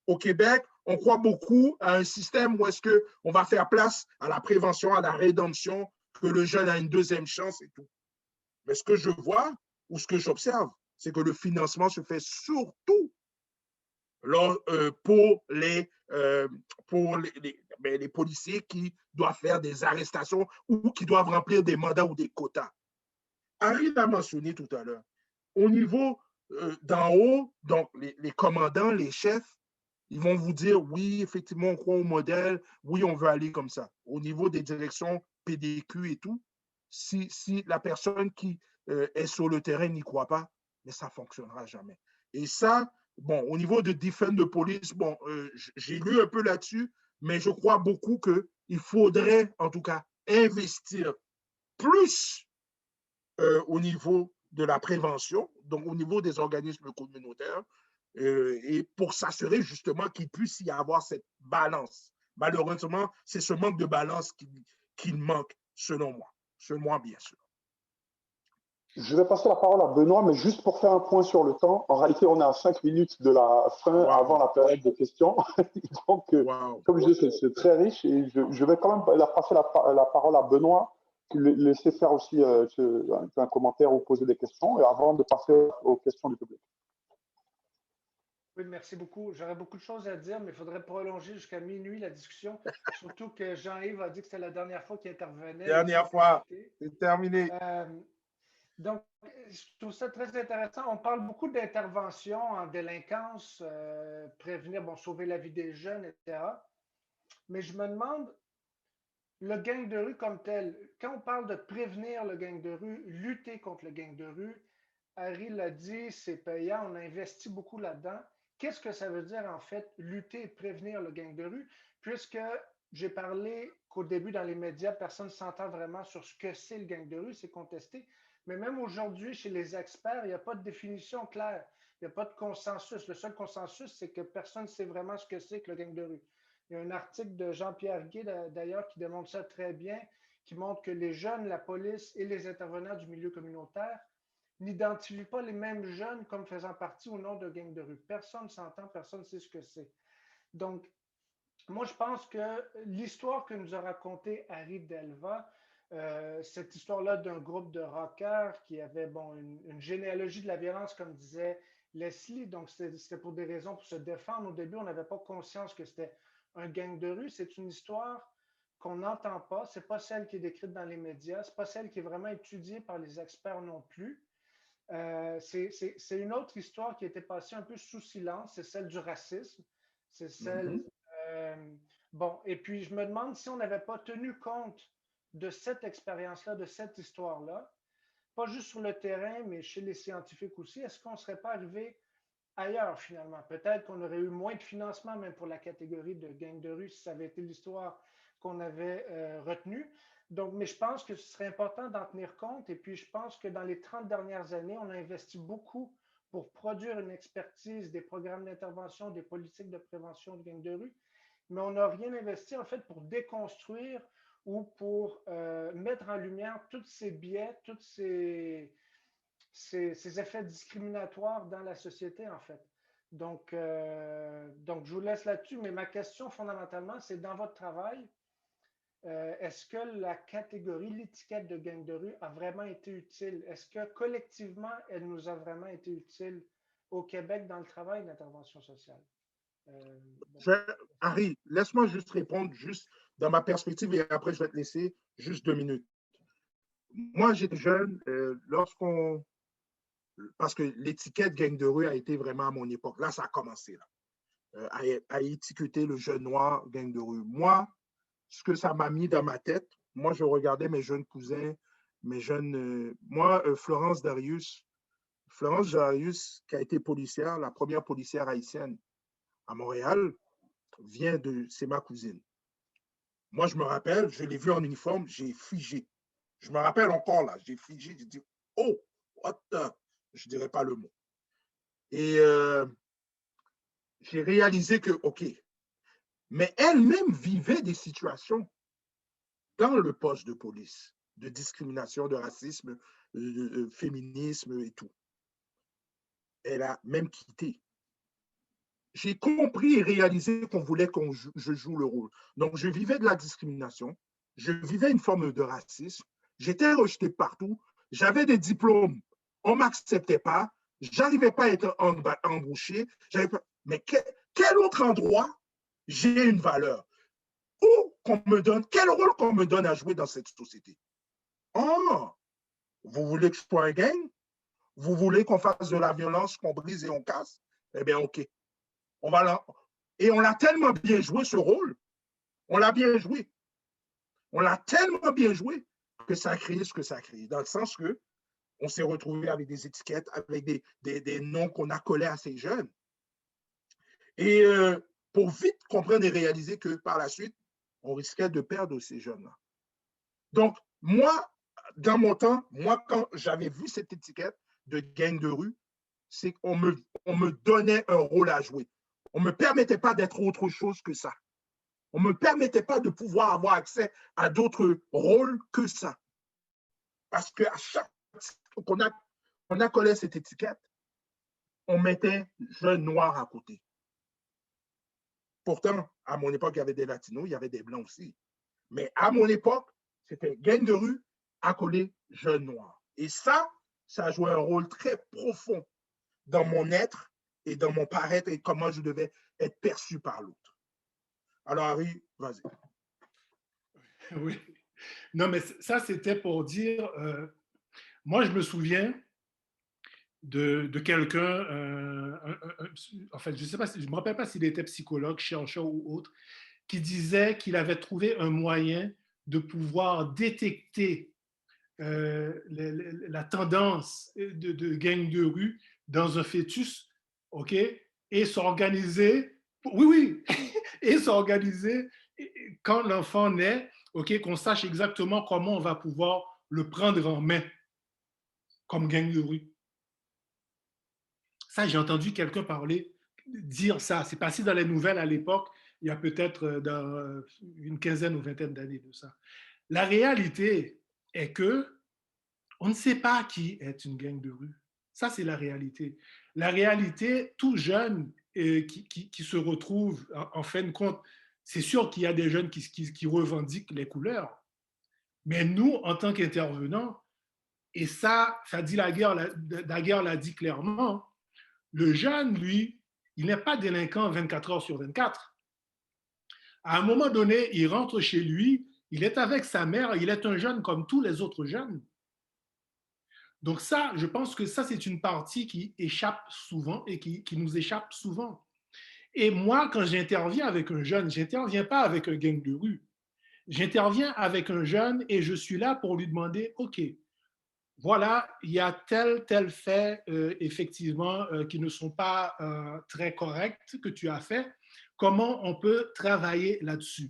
Au Québec, on croit beaucoup à un système où est-ce qu'on va faire place à la prévention, à la rédemption, que le jeune a une deuxième chance et tout. Mais ce que je vois ou ce que j'observe, c'est que le financement se fait surtout pour les policiers qui doivent faire des arrestations ou qui doivent remplir des mandats ou des quotas. Harry l'a mentionné tout à l'heure. Au niveau d'en haut, donc les commandants, les chefs, ils vont vous dire, oui, effectivement, on croit au modèle, oui, on veut aller comme ça. Au niveau des directions PDQ et tout, si la personne qui est sur le terrain n'y croit pas, mais ça ne fonctionnera jamais. Et ça, bon, au niveau de Defend the Police, bon, j'ai lu un peu là-dessus, mais je crois beaucoup qu'il faudrait, en tout cas, investir plus au niveau de la prévention, donc au niveau des organismes communautaires, et pour s'assurer justement qu'il puisse y avoir cette balance. Malheureusement, c'est ce manque de balance qui manque, selon moi, bien sûr. Je vais passer la parole à Benoît, mais juste pour faire un point sur le temps. En réalité, on est à 5 minutes de la fin avant la période de questions. Donc, comme je dis, c'est très riche et je vais quand même passer la parole à Benoît, laisser faire aussi un commentaire ou poser des questions et avant de passer aux questions du public. Oui, merci beaucoup. J'aurais beaucoup de choses à dire, mais il faudrait prolonger jusqu'à minuit la discussion. Surtout que Jean-Yves a dit que c'était la dernière fois qu'il intervenait. Dernière fois, c'est terminé. Donc, je trouve ça très intéressant. On parle beaucoup d'intervention en délinquance, prévenir, bon, sauver la vie des jeunes, etc. Mais je me demande, le gang de rue comme tel, quand on parle de prévenir le gang de rue, lutter contre le gang de rue, Harry l'a dit, c'est payant, on investit beaucoup là-dedans. Qu'est-ce que ça veut dire en fait, lutter et prévenir le gang de rue? Puisque j'ai parlé qu'au début dans les médias, personne ne s'entend vraiment sur ce que c'est le gang de rue, c'est contesté. Mais même aujourd'hui, chez les experts, il n'y a pas de définition claire. Il n'y a pas de consensus. Le seul consensus, c'est que personne ne sait vraiment ce que c'est que le gang de rue. Il y a un article de Jean-Pierre Gué, d'ailleurs, qui démontre ça très bien, qui montre que les jeunes, la police et les intervenants du milieu communautaire n'identifient pas les mêmes jeunes comme faisant partie ou non de gangs de rue. Personne ne s'entend, personne ne sait ce que c'est. Donc, moi, je pense que l'histoire que nous a racontée Harry Delva, cette histoire-là d'un groupe de rockers qui avait bon, une généalogie de la violence, comme disait Leslie, donc c'était pour des raisons pour se défendre. Au début, on n'avait pas conscience que c'était un gang de rue. C'est une histoire qu'on n'entend pas. Ce n'est pas celle qui est décrite dans les médias. Ce n'est pas celle qui est vraiment étudiée par les experts non plus. C'est une autre histoire qui a été passée un peu sous silence. C'est celle du racisme. C'est celle bon, et puis je me demande si on n'avait pas tenu compte de cette expérience-là, de cette histoire-là, pas juste sur le terrain, mais chez les scientifiques aussi, est-ce qu'on ne serait pas arrivé ailleurs finalement? Peut-être qu'on aurait eu moins de financement même pour la catégorie de gang de rue si ça avait été l'histoire qu'on avait retenue. Donc, mais je pense que ce serait important d'en tenir compte et puis je pense que dans les 30 dernières années, on a investi beaucoup pour produire une expertise, des programmes d'intervention, des politiques de prévention de gangs de rue, mais on n'a rien investi en fait pour déconstruire ou pour mettre en lumière tous ces biais, tous ces effets discriminatoires dans la société en fait. Donc je vous laisse là-dessus, mais ma question fondamentalement, c'est dans votre travail, est-ce que la catégorie, l'étiquette de gang de rue a vraiment été utile? Est-ce que collectivement, elle nous a vraiment été utile au Québec dans le travail d'intervention sociale? Bon. Harry, laisse-moi juste répondre juste dans ma perspective et après je vais te laisser juste 2 minutes. Moi, j'étais jeune, parce que l'étiquette gang de rue a été vraiment à mon époque. Là, ça a commencé, là, à étiqueter le jeune noir gang de rue. Moi, ce que ça m'a mis dans ma tête, moi, je regardais mes jeunes cousins, Florence Darius, qui a été policière, la première policière haïtienne à Montréal, c'est ma cousine. Moi, je me rappelle, je l'ai vue en uniforme, j'ai figé. Je me rappelle encore là, j'ai figé, j'ai dit, oh, what the... Je ne dirais pas le mot. Et j'ai réalisé que, OK, mais elle-même vivait des situations dans le poste de police, de discrimination, de racisme, de féminisme et tout. Elle a même quitté. J'ai compris et réalisé qu'on voulait que je joue le rôle. Donc, je vivais de la discrimination, je vivais une forme de racisme, j'étais rejeté partout, j'avais des diplômes, on ne m'acceptait pas, je n'arrivais pas à être embauché, mais quel autre endroit j'ai une valeur? Quel rôle qu'on me donne à jouer dans cette société? Oh, vous voulez que je sois un gang? Vous voulez qu'on fasse de la violence, qu'on brise et on casse? Eh bien, OK. Et on l'a tellement bien joué, ce rôle. On l'a bien joué. On l'a tellement bien joué que ça a créé ce que ça a créé. Dans le sens que on s'est retrouvé avec des étiquettes, avec des noms qu'on a collés à ces jeunes. Et pour vite comprendre et réaliser que par la suite, on risquait de perdre ces jeunes-là. Donc, moi, dans mon temps, quand j'avais vu cette étiquette de gang de rue, c'est qu'on me donnait un rôle à jouer. On ne me permettait pas d'être autre chose que ça. On ne me permettait pas de pouvoir avoir accès à d'autres rôles que ça. Parce qu'à chaque fois qu'on a collé cette étiquette, on mettait jeune noir à côté. Pourtant, à mon époque, il y avait des latinos, il y avait des blancs aussi. Mais à mon époque, c'était gang de rue accolé jeune noir. Et ça a joué un rôle très profond dans mon être et dans mon paraître et comment je devais être perçu par l'autre. Alors, Harry, vas-y. Oui. Non, mais ça, c'était pour dire, moi, je me souviens de quelqu'un, en fait, je ne me rappelle pas s'il était psychologue, chercheur ou autre, qui disait qu'il avait trouvé un moyen de pouvoir détecter la tendance de gang de rue dans un fœtus, OK, et s'organiser, oui, et s'organiser quand l'enfant naît, OK, qu'on sache exactement comment on va pouvoir le prendre en main comme gang de rue. Ça, j'ai entendu quelqu'un dire ça. C'est passé dans les nouvelles à l'époque, il y a peut-être dans une quinzaine ou vingtaine d'années de ça. La réalité est que on ne sait pas qui est une gang de rue. Ça, c'est la réalité. La réalité, tout jeune qui se retrouve, en fin de compte, c'est sûr qu'il y a des jeunes qui revendiquent les couleurs. Mais nous, en tant qu'intervenants, et ça dit Daguerre l'a dit clairement, le jeune, lui, il n'est pas délinquant 24 heures sur 24. À un moment donné, il rentre chez lui, il est avec sa mère, il est un jeune comme tous les autres jeunes. Donc ça, je pense que ça, c'est une partie qui échappe souvent et qui nous échappe souvent. Et moi, quand j'interviens avec un jeune, je n'interviens pas avec un gang de rue. J'interviens avec un jeune et je suis là pour lui demander, OK, voilà, il y a tel fait, effectivement, qui ne sont pas très corrects que tu as fait. Comment on peut travailler là-dessus?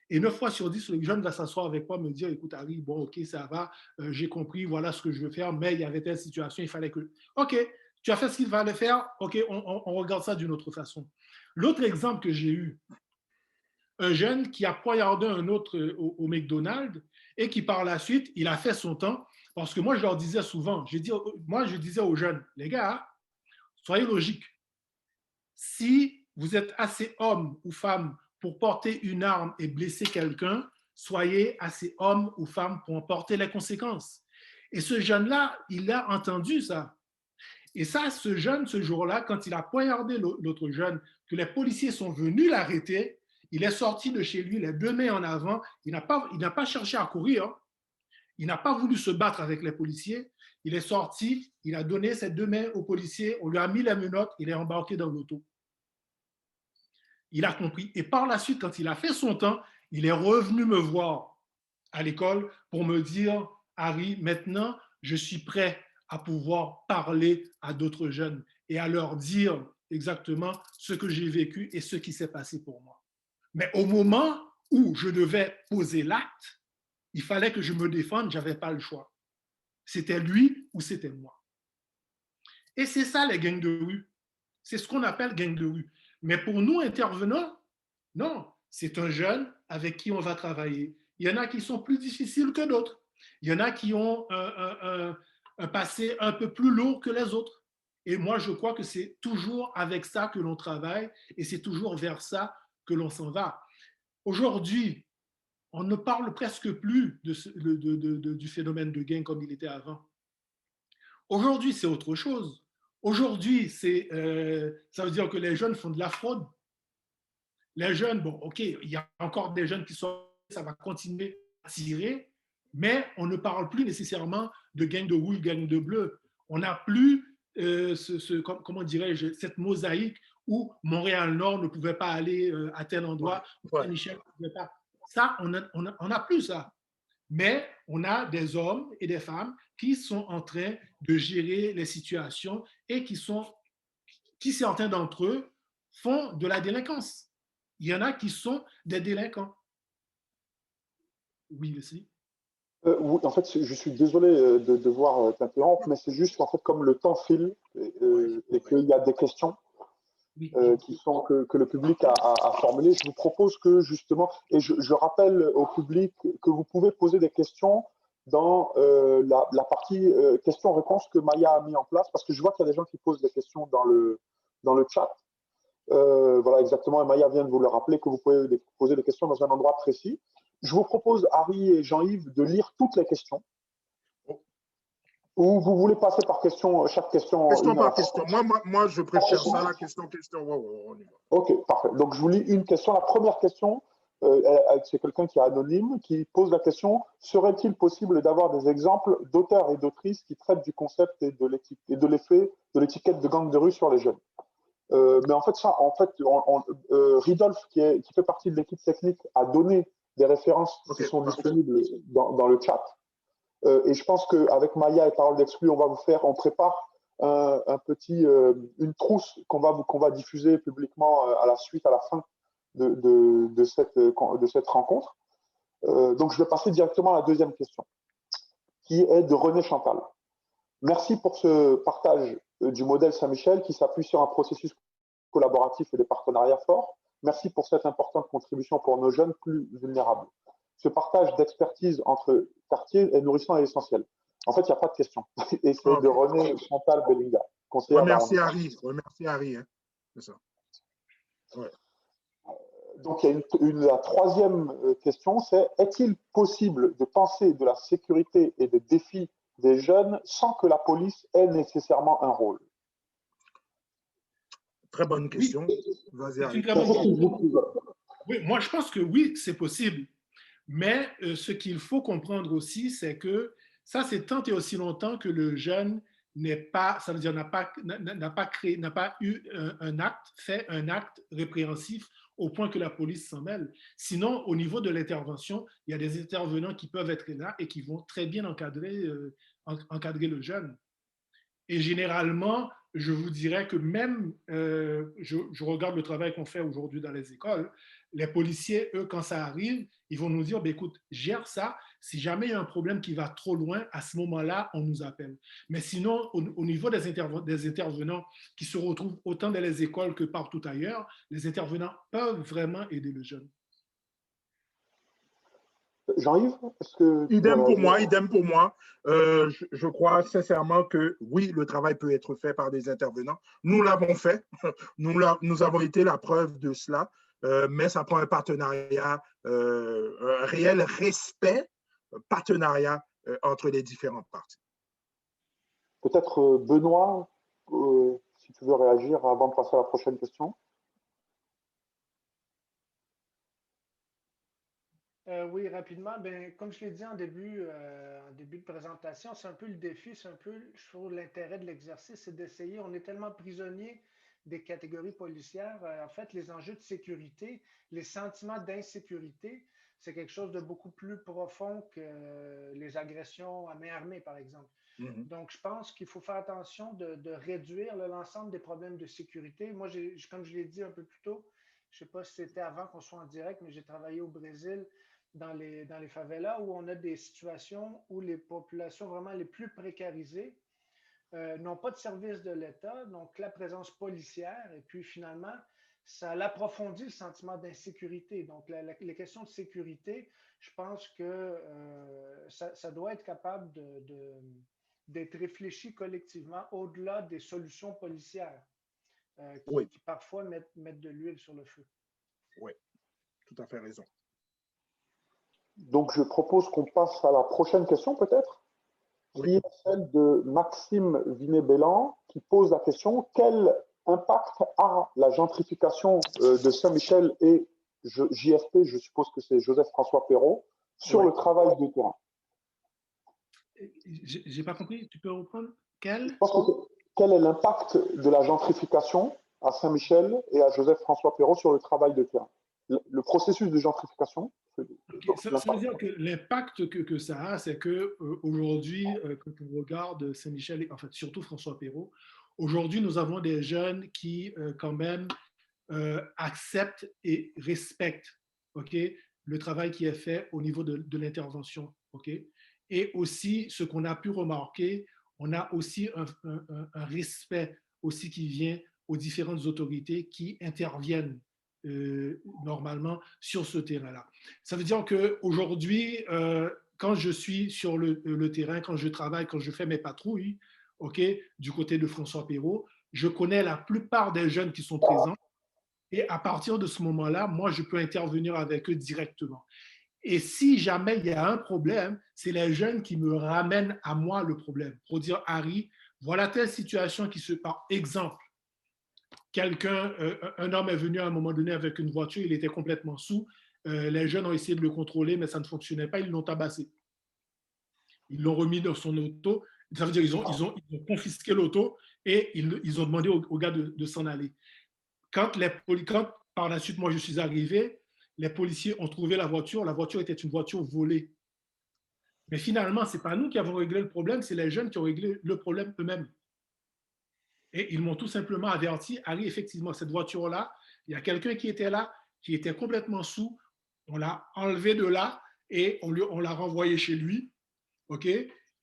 Et 9 fois sur 10, le jeune va s'asseoir avec moi, me dire, écoute, Harry, bon, OK, ça va, j'ai compris, voilà ce que je veux faire, mais il y avait telle situation, il fallait que... OK, Tu as fait ce qu'il fallait faire, OK, on regarde ça d'une autre façon. L'autre exemple que j'ai eu, un jeune qui a poignardé un autre au McDonald's et qui par la suite, il a fait son temps. Parce que moi, je leur disais souvent, je disais aux jeunes, les gars, soyez logiques. Si vous êtes assez homme ou femme pour porter une arme et blesser quelqu'un, soyez assez homme ou femme pour en porter les conséquences. Et ce jeune-là, il a entendu ça. Et ça, ce jeune, ce jour-là, quand il a poignardé l'autre jeune, que les policiers sont venus l'arrêter, il est sorti de chez lui, les deux mains en avant. Il n'a pas cherché à courir. Hein. Il n'a pas voulu se battre avec les policiers. Il est sorti, il a donné ses deux mains aux policiers, on lui a mis les menottes, il est embarqué dans l'auto. Il a compris. Et par la suite, quand il a fait son temps, il est revenu me voir à l'école pour me dire, Harry, maintenant, je suis prêt à pouvoir parler à d'autres jeunes et à leur dire exactement ce que j'ai vécu et ce qui s'est passé pour moi. Mais au moment où je devais poser l'acte, il fallait que je me défende, je n'avais pas le choix. C'était lui ou c'était moi. Et c'est ça les gangs de rue. C'est ce qu'on appelle gang de rue. Mais pour nous, intervenants, non, c'est un jeune avec qui on va travailler. Il y en a qui sont plus difficiles que d'autres. Il y en a qui ont un passé un peu plus lourd que les autres. Et moi, je crois que c'est toujours avec ça que l'on travaille et c'est toujours vers ça que l'on s'en va. Aujourd'hui, on ne parle presque plus du phénomène de gang comme il était avant. Aujourd'hui, c'est autre chose. Aujourd'hui, ça veut dire que les jeunes font de la fraude. Les jeunes, bon, OK, il y a encore des jeunes qui sont, ça va continuer à tirer, mais on ne parle plus nécessairement de gang de rouge, gang de bleu. On n'a plus, comment dirais-je, cette mosaïque où Montréal-Nord ne pouvait pas aller à tel endroit, Ouais. Saint-Michel ne pouvait pas. Ça, on n'a plus ça. Mais on a des hommes et des femmes qui sont en train de gérer les situations et qui certains d'entre eux font de la délinquance. Il y en a qui sont des délinquants. Oui, Leslie. Oui, en fait, je suis désolé de devoir t'interrompre, mais c'est juste qu'en fait, comme le temps file et qu'il y a des questions Oui. que le public a formulées, je vous propose que justement, et je rappelle au public que vous pouvez poser des questions dans la partie questions-réponses que Maya a mis en place, parce que je vois qu'il y a des gens qui posent des questions dans le chat. Voilà, exactement. Et Maya vient de vous le rappeler que vous pouvez poser des questions dans un endroit précis. Je vous propose, Harry et Jean-Yves, de lire toutes les questions. Ou vous voulez passer par question, chaque question? Question par question. Moi, je préfère ça, la question. On y va. OK, parfait. Donc, je vous lis une question. La première question, c'est quelqu'un qui est anonyme, qui pose la question: serait-il possible d'avoir des exemples d'auteurs et d'autrices qui traitent du concept et de l'effet de l'étiquette de gang de rue sur les jeunes? Mais en fait, Ridolf, qui fait partie de l'équipe technique, a donné des références qui sont disponibles dans le chat. Et je pense qu'avec Maya et Parole d'Exclus, on prépare une trousse qu'on va diffuser publiquement à la fin de cette rencontre. Donc, je vais passer directement à la deuxième question, qui est de René Chantal. Merci pour ce partage du modèle Saint-Michel qui s'appuie sur un processus collaboratif et des partenariats forts. Merci pour cette importante contribution pour nos jeunes plus vulnérables. Ce partage d'expertise entre quartiers est nourrissant et essentiel. En fait, il n'y a pas de question. Et c'est de René Chantal Bellinga, conseillère. Remercie Harry. Hein. C'est ça. Ouais. Donc, la troisième question, c'est: est-il possible de penser de la sécurité et des défis des jeunes sans que la police ait nécessairement un rôle? Très bonne question. Oui. Vas-y, Harry. Oui, moi, je pense que oui, c'est possible. Mais ce qu'il faut comprendre aussi, c'est que ça, c'est tant et aussi longtemps que le jeune n'a pas fait un acte répréhensif au point que la police s'en mêle. Sinon, au niveau de l'intervention, il y a des intervenants qui peuvent être là et qui vont très bien encadrer le jeune. Et généralement, je vous dirais que même, je regarde le travail qu'on fait aujourd'hui dans les écoles, les policiers, eux, quand ça arrive, ils vont nous dire, ben, écoute, gère ça. Si jamais il y a un problème qui va trop loin, à ce moment-là, on nous appelle. Mais sinon, au niveau des intervenants qui se retrouvent autant dans les écoles que partout ailleurs, les intervenants peuvent vraiment aider le jeune. Jean-Yves, est-ce que tu veux Idem pour réagir? moi, idem pour moi. Je crois sincèrement que oui, le travail peut être fait par des intervenants. Nous l'avons fait. Nous avons été la preuve de cela. Mais ça prend un partenariat, un réel respect, partenariat entre les différentes parties. Peut-être Benoît, si tu veux réagir avant de passer à la prochaine question. Oui, rapidement. Ben, comme je l'ai dit en début de présentation, c'est un peu le défi, c'est un peu, je trouve, l'intérêt de l'exercice, c'est d'essayer. On est tellement prisonnier des catégories policières. En fait, les enjeux de sécurité, les sentiments d'insécurité, c'est quelque chose de beaucoup plus profond que les agressions à main armée, par exemple. Donc, je pense qu'il faut faire attention de réduire l'ensemble des problèmes de sécurité. Moi, comme je l'ai dit un peu plus tôt, je ne sais pas si c'était avant qu'on soit en direct, mais j'ai travaillé au Brésil dans les favelas où on a des situations où les populations vraiment les plus précarisées n'ont pas de service de l'État, donc la présence policière, et puis finalement, ça l'approfondit le sentiment d'insécurité. Donc, les questions de sécurité, je pense que ça doit être capable d'être réfléchi collectivement au-delà des solutions policières qui parfois mettent de l'huile sur le feu. Oui, tout à fait raison. Donc, je propose qu'on passe à la prochaine question, peut-être, qui est celle de Maxime Vinet-Bellan, qui pose la question: quel impact a la gentrification de Saint-Michel et JFP, je suppose que c'est Joseph-François Perrot, sur le travail de terrain? J'ai pas compris, tu peux reprendre? Quel est l'impact de la gentrification à Saint-Michel et à Joseph-François Perrot sur le travail de terrain? Le processus de gentrification. Ça veut dire que l'impact que ça a, c'est qu'aujourd'hui, quand on regarde Saint-Michel, en fait, surtout François Perrot, aujourd'hui, nous avons des jeunes qui, quand même, acceptent et respectent le travail qui est fait au niveau de l'intervention. Et aussi, ce qu'on a pu remarquer, on a aussi un respect aussi qui vient aux différentes autorités qui interviennent normalement sur ce terrain-là. Ça veut dire qu'aujourd'hui, quand je suis sur le terrain, quand je travaille, quand je fais mes patrouilles, du côté de François Perrot, je connais la plupart des jeunes qui sont présents et à partir de ce moment-là, moi, je peux intervenir avec eux directement. Et si jamais il y a un problème, c'est les jeunes qui me ramènent à moi le problème pour dire: Harry, voilà telle situation qui se passe. Exemple, un homme est venu à un moment donné avec une voiture, il était complètement saoul. Les jeunes ont essayé de le contrôler, mais ça ne fonctionnait pas, ils l'ont tabassé. Ils l'ont remis dans son auto, ça veut dire qu'ils ont confisqué l'auto et ils ont demandé aux gars de s'en aller. Quand par la suite, moi je suis arrivé, les policiers ont trouvé la voiture était une voiture volée. Mais finalement, ce n'est pas nous qui avons réglé le problème, c'est les jeunes qui ont réglé le problème eux-mêmes. Et ils m'ont tout simplement averti: Harry, effectivement, cette voiture-là, il y a quelqu'un qui était là, qui était complètement saoul, on l'a enlevé de là et on l'a renvoyé chez lui.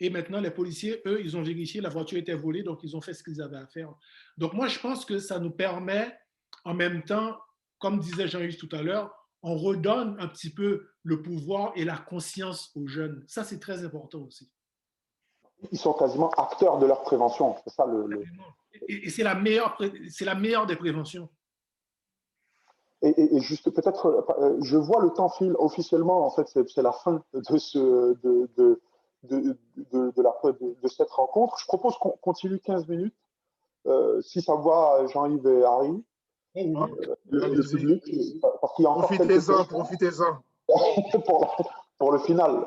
Et maintenant, les policiers, eux, ils ont vérifié, la voiture était volée, donc ils ont fait ce qu'ils avaient à faire. Donc moi, je pense que ça nous permet, en même temps, comme disait Jean-Yves tout à l'heure, on redonne un petit peu le pouvoir et la conscience aux jeunes. Ça, c'est très important aussi. Ils sont quasiment acteurs de leur prévention. C'est ça Et c'est la meilleure des préventions. Et juste peut-être, je vois le temps file officiellement. En fait, c'est la fin de cette rencontre. Je propose qu'on continue 15 minutes, si ça va, Jean-Yves et Harry. Le public, parce qu'il y a encore Profitez-en. pour le final.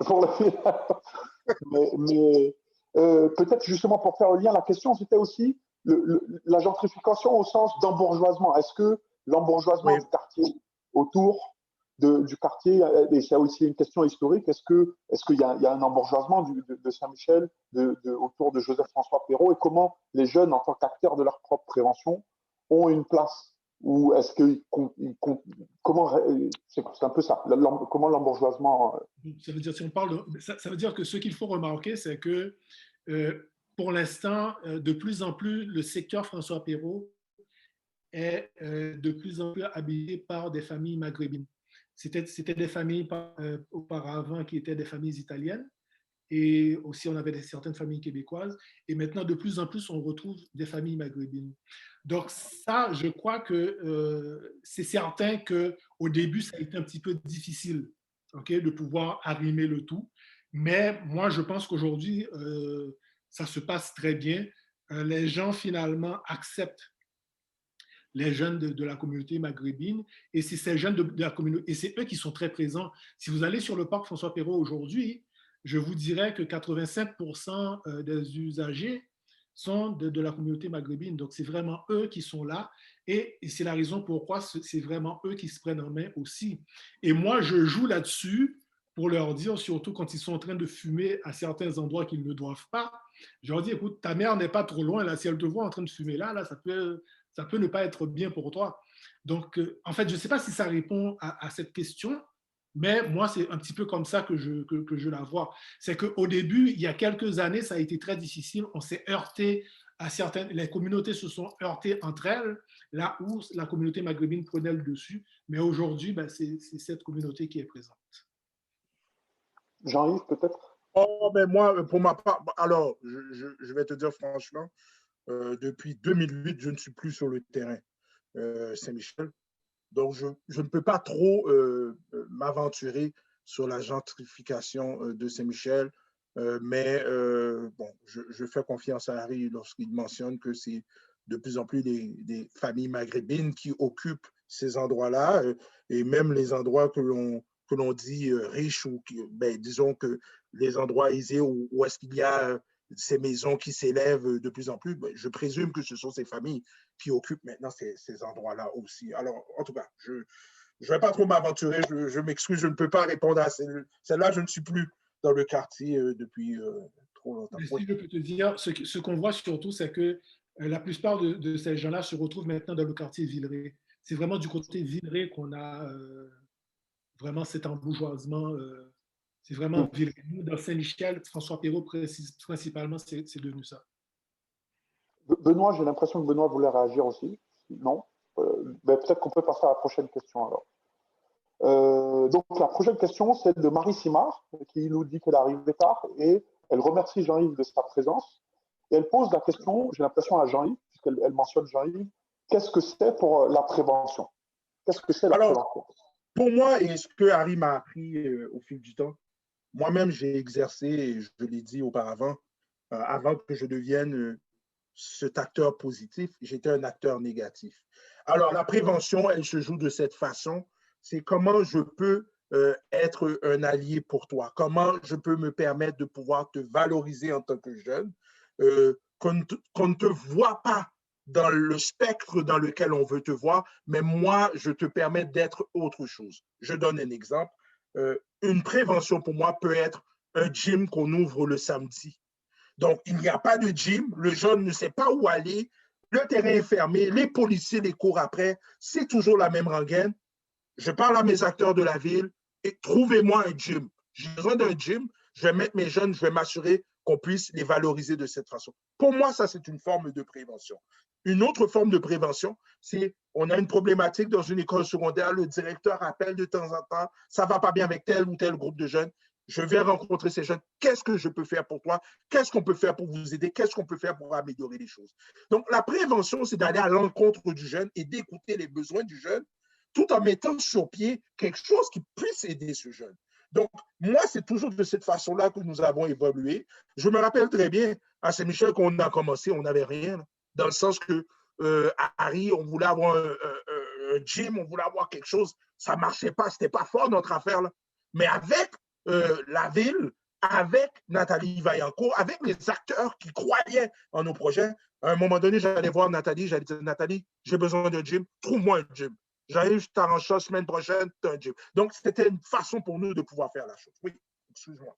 Mais peut-être justement pour faire le lien, la question c'était aussi la gentrification au sens d'embourgeoisement. Est-ce que l'embourgeoisement du quartier autour du quartier? Et il y a aussi une question historique. Est-ce qu'il y a un embourgeoisement de Saint-Michel autour de Joseph-François Perrault? Et comment les jeunes, en tant qu'acteurs de leur propre prévention, ont une place? Ou est-ce que comment c'est un peu ça, comment l'embourgeoisement Ça veut dire, si on parle ça veut dire que ce qu'il faut remarquer, c'est que pour l'instant, de plus en plus, le secteur François Perrault est de plus en plus habité par des familles maghrébines. C'était des familles auparavant qui étaient des familles italiennes, et aussi on avait certaines familles québécoises, et maintenant de plus en plus on retrouve des familles maghrébines. Donc ça, je crois que c'est certain qu'au début ça a été un petit peu difficile, okay, de pouvoir arrimer le tout, mais moi je pense qu'aujourd'hui ça se passe très bien. Les gens finalement acceptent les jeunes de la communauté maghrébine, et c'est ces jeunes de la communauté, et c'est eux qui sont très présents. Si vous allez sur le parc François Perrault aujourd'hui, je vous dirais que 85% des usagers sont de la communauté maghrébine. Donc, c'est vraiment eux qui sont là, et c'est la raison pourquoi c'est vraiment eux qui se prennent en main aussi. Et moi, je joue là-dessus pour leur dire, surtout quand ils sont en train de fumer à certains endroits qu'ils ne doivent pas, je leur dis, écoute, ta mère n'est pas trop loin, là, si elle te voit en train de fumer là, ça peut ne pas être bien pour toi. Donc, en fait, je ne sais pas si ça répond à cette question, mais moi, c'est un petit peu comme ça que je la vois. C'est qu'au début, il y a quelques années, ça a été très difficile. On s'est heurté à certaines... Les communautés se sont heurtées entre elles, là où la communauté maghrébine prenait le dessus. Mais aujourd'hui, ben, c'est cette communauté qui est présente. Jean-Yves, peut-être? Oh, ben moi, pour ma part, alors, je vais te dire franchement, depuis 2008, je ne suis plus sur le terrain Saint-Michel. Donc, je ne peux pas trop m'aventurer sur la gentrification de Saint-Michel, mais bon, je fais confiance à Harry lorsqu'il mentionne que c'est de plus en plus des familles maghrébines qui occupent ces endroits-là, et même les endroits que l'on dit riches, ou ben, disons que les endroits aisés où est-ce qu'il y a ces maisons qui s'élèvent de plus en plus, ben, je présume que ce sont ces familles qui occupent maintenant ces endroits-là aussi. Alors, en tout cas, je ne vais pas trop m'aventurer, je m'excuse, je ne peux pas répondre à celle-là, je ne suis plus dans le quartier depuis trop longtemps. Mais si je peux te dire, ce qu'on voit surtout, c'est que la plupart de ces gens-là se retrouvent maintenant dans le quartier Villeray. C'est vraiment du côté Villeray qu'on a vraiment cet embourgeoisement. C'est vraiment Villeray. Nous, dans Saint-Michel, François Perrault, principalement, c'est devenu ça. Benoît, j'ai l'impression que Benoît voulait réagir aussi. Non? Ben, peut-être qu'on peut passer à la prochaine question alors. Donc la prochaine question, c'est de Marie Simard, qui nous dit qu'elle est arrivée tard et elle remercie Jean-Yves de sa présence. Et elle pose la question, j'ai l'impression, à Jean-Yves, puisqu'elle mentionne Jean-Yves, qu'est-ce que c'est pour la prévention? Qu'est-ce que c'est la prévention? Pour moi, et ce que Harry m'a appris au fil du temps, moi-même j'ai exercé, et je l'ai dit auparavant, avant que je devienne cet acteur positif, j'étais un acteur négatif. Alors la prévention, elle se joue de cette façon. C'est comment je peux être un allié pour toi, comment je peux me permettre de pouvoir te valoriser en tant que jeune, qu'on ne te voit pas dans le spectre dans lequel on veut te voir, mais moi, je te permets d'être autre chose. Je donne un exemple. Une prévention pour moi peut être un gym qu'on ouvre le samedi. Donc, il n'y a pas de gym, le jeune ne sait pas où aller, le terrain est fermé, les policiers les courent après, c'est toujours la même rengaine. Je parle à mes acteurs de la ville et trouvez-moi un gym. J'ai besoin d'un gym, je vais mettre mes jeunes, je vais m'assurer qu'on puisse les valoriser de cette façon. Pour moi, ça, c'est une forme de prévention. Une autre forme de prévention, c'est on a une problématique dans une école secondaire, le directeur appelle de temps en temps, ça ne va pas bien avec tel ou tel groupe de jeunes, je vais rencontrer ces jeunes, qu'est-ce que je peux faire pour toi, qu'est-ce qu'on peut faire pour vous aider, qu'est-ce qu'on peut faire pour améliorer les choses. Donc, la prévention, c'est d'aller à l'encontre du jeune et d'écouter les besoins du jeune, tout en mettant sur pied quelque chose qui puisse aider ce jeune. Donc, moi, c'est toujours de cette façon-là que nous avons évolué. Je me rappelle très bien, à Saint-Michel, quand on a commencé, on n'avait rien, dans le sens que à Harry, on voulait avoir un gym, on voulait avoir quelque chose, ça ne marchait pas, ce n'était pas fort notre affaire, là. Mais avec la ville, avec Nathalie Vaillancourt, avec les acteurs qui croyaient en nos projets, à un moment donné, j'allais voir Nathalie, j'allais dire, Nathalie, j'ai besoin d'un gym, trouve-moi un gym. J'arrive, je t'arrange ça, semaine prochaine, tu as un gym. Donc, c'était une façon pour nous de pouvoir faire la chose. Oui, excuse-moi.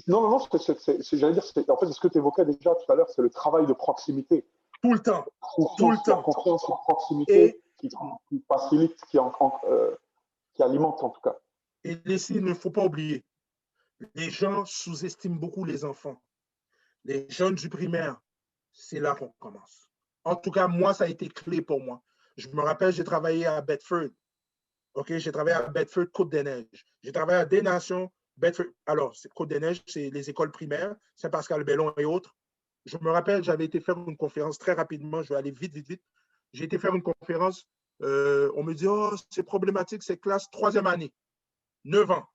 Non, j'allais dire, en fait, c'est ce que tu évoquais déjà tout à l'heure, c'est le travail de proximité. Tout le temps. Tout le La temps. confiance et proximité Et, qui facilite, qui alimente en tout cas. et il ne faut pas oublier, les gens sous-estiment beaucoup les enfants. Les jeunes du primaire, c'est là qu'on commence. En tout cas, moi, ça a été clé pour moi. Je me rappelle, j'ai travaillé à Bedford. OK, j'ai travaillé à Bedford, Côte-des-Neiges. J'ai travaillé à Des Nations, Bedford. Alors, Côte-des-Neiges, c'est les écoles primaires, Saint-Pascal-Bellon et autres. Je me rappelle, j'avais été faire une conférence très rapidement. Je vais aller vite, vite, vite. J'ai été faire une conférence. On me dit, oh, c'est problématique, c'est classe 3e année, 9 ans.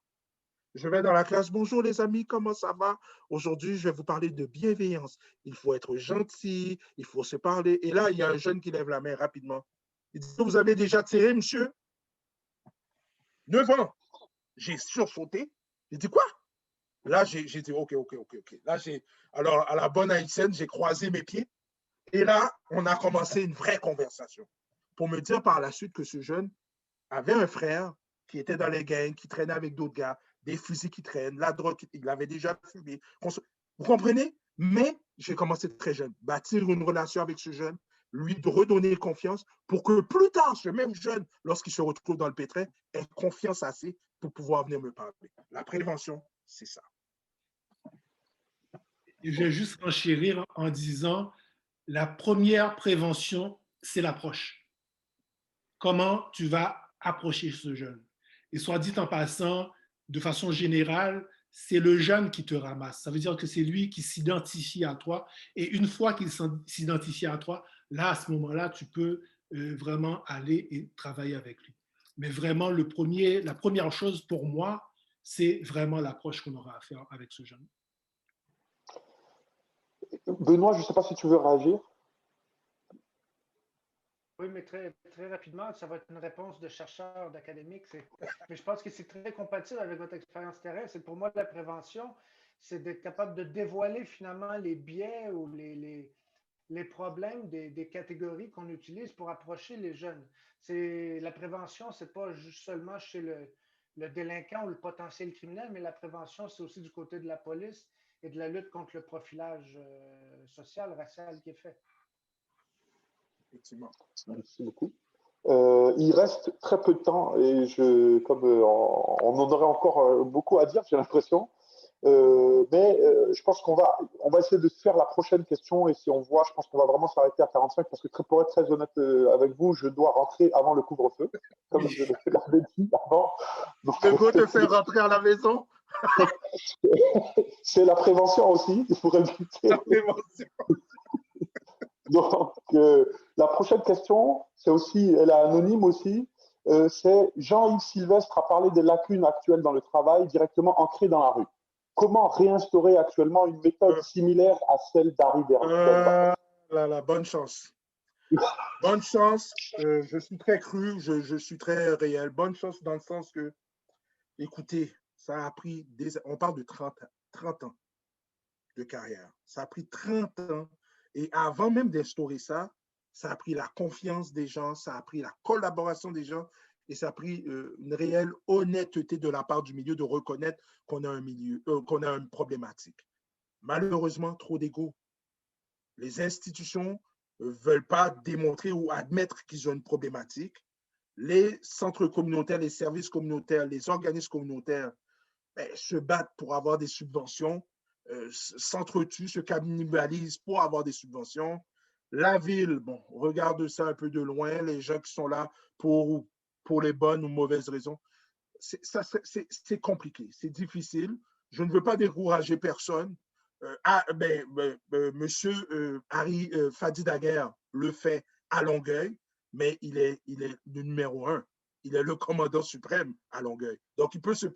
Je vais dans la classe. Bonjour les amis, comment ça va? Aujourd'hui, je vais vous parler de bienveillance. Il faut être gentil, il faut se parler. Et là, il y a un jeune qui lève la main rapidement. Il dit, vous avez déjà tiré, monsieur? 9 ans. J'ai sursauté. J'ai dit quoi? Là, j'ai dit, OK. Là, alors, à la bonne haïtienne, j'ai croisé mes pieds. Et là, on a commencé une vraie conversation pour me dire par la suite que ce jeune avait un frère qui était dans les gangs, qui traînait avec d'autres gars, des fusils qui traînent, la drogue, il avait déjà fumé. Vous comprenez? Mais j'ai commencé très jeune, bâtir une relation avec ce jeune, lui redonner confiance pour que plus tard, ce même jeune, lorsqu'il se retrouve dans le pétrin, ait confiance assez pour pouvoir venir me parler. La prévention, c'est ça. Je vais juste enchérir en disant, la première prévention, c'est l'approche. Comment tu vas approcher ce jeune? Et soit dit en passant, de façon générale, c'est le jeune qui te ramasse. Ça veut dire que c'est lui qui s'identifie à toi. Et une fois qu'il s'identifie à toi, là, à ce moment-là, tu peux vraiment aller et travailler avec lui. Mais vraiment, la première chose pour moi, c'est vraiment l'approche qu'on aura à faire avec ce jeune. Benoît, je ne sais pas si tu veux réagir. Oui, mais très, très rapidement, ça va être une réponse de chercheur, d'académique. Mais je pense que c'est très compatible avec votre expérience terrain. C'est pour moi la prévention, c'est d'être capable de dévoiler finalement les biais ou les problèmes des catégories qu'on utilise pour approcher les jeunes. La prévention, c'est pas juste seulement chez le délinquant ou le potentiel criminel, mais la prévention, c'est aussi du côté de la police et de la lutte contre le profilage social, racial qui est fait. Effectivement. Merci beaucoup. Il reste très peu de temps et comme on en aurait encore beaucoup à dire, j'ai l'impression. Mais je pense qu'on va essayer de faire la prochaine question et si on voit, je pense qu'on va vraiment s'arrêter à 45 parce que pour être très honnête avec vous, je dois rentrer avant le couvre-feu, comme je l'avais dit avant. Le go te faire rentrer à la maison? C'est la prévention aussi, il faudrait éviter. La prévention. Donc, la prochaine question, elle est anonyme aussi. C'est Jean-Yves Sylvestre a parlé des lacunes actuelles dans le travail directement ancrées dans la rue. Comment réinstaurer actuellement une méthode similaire à celle d'Harry Delva? Bonne chance. Bonne chance. Je suis très cru, je suis très réel. Bonne chance dans le sens que, écoutez, ça a pris on parle de 30 ans de carrière. Ça a pris 30 ans. Et avant même d'instaurer ça, ça a pris la confiance des gens, ça a pris la collaboration des gens et ça a pris une réelle honnêteté de la part du milieu de reconnaître qu'on a qu'on a une problématique. Malheureusement, trop d'ego. Les institutions ne veulent pas démontrer ou admettre qu'ils ont une problématique. Les centres communautaires, les services communautaires, les organismes communautaires se battent pour avoir des subventions, s'entretuent, se cannibalisent pour avoir des subventions. La ville, bon, regarde ça un peu de loin, les gens qui sont là pour les bonnes ou mauvaises raisons. C'est compliqué, c'est difficile. Je ne veux pas décourager personne. Monsieur Harry Fadi Daguerre le fait à Longueuil, mais il est le numéro 1. Il est le commandant suprême à Longueuil. Donc, il peut se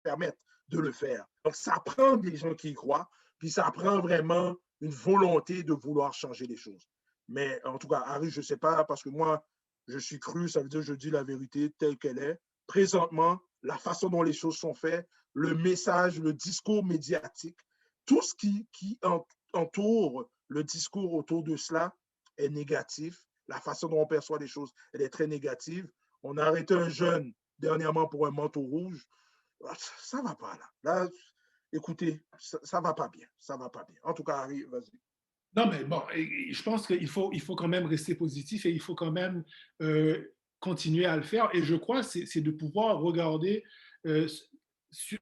permettre de le faire. Donc, ça prend des gens qui y croient, puis ça prend vraiment une volonté de vouloir changer les choses. Mais en tout cas, Harry, je ne sais pas, parce que moi, je suis cru, ça veut dire que je dis la vérité telle qu'elle est. Présentement, la façon dont les choses sont faites, le message, le discours médiatique, tout ce qui entoure le discours autour de cela est négatif. La façon dont on perçoit les choses, elle est très négative. On a arrêté un jeune dernièrement pour un manteau rouge. Ça ne va pas là. Là, écoutez, ça ne va pas bien. Ça va pas bien. En tout cas, Harry, vas-y. Non, mais bon, je pense qu'il faut quand même rester positif et il faut quand même continuer à le faire. Et je crois que c'est de pouvoir regarder euh, sur,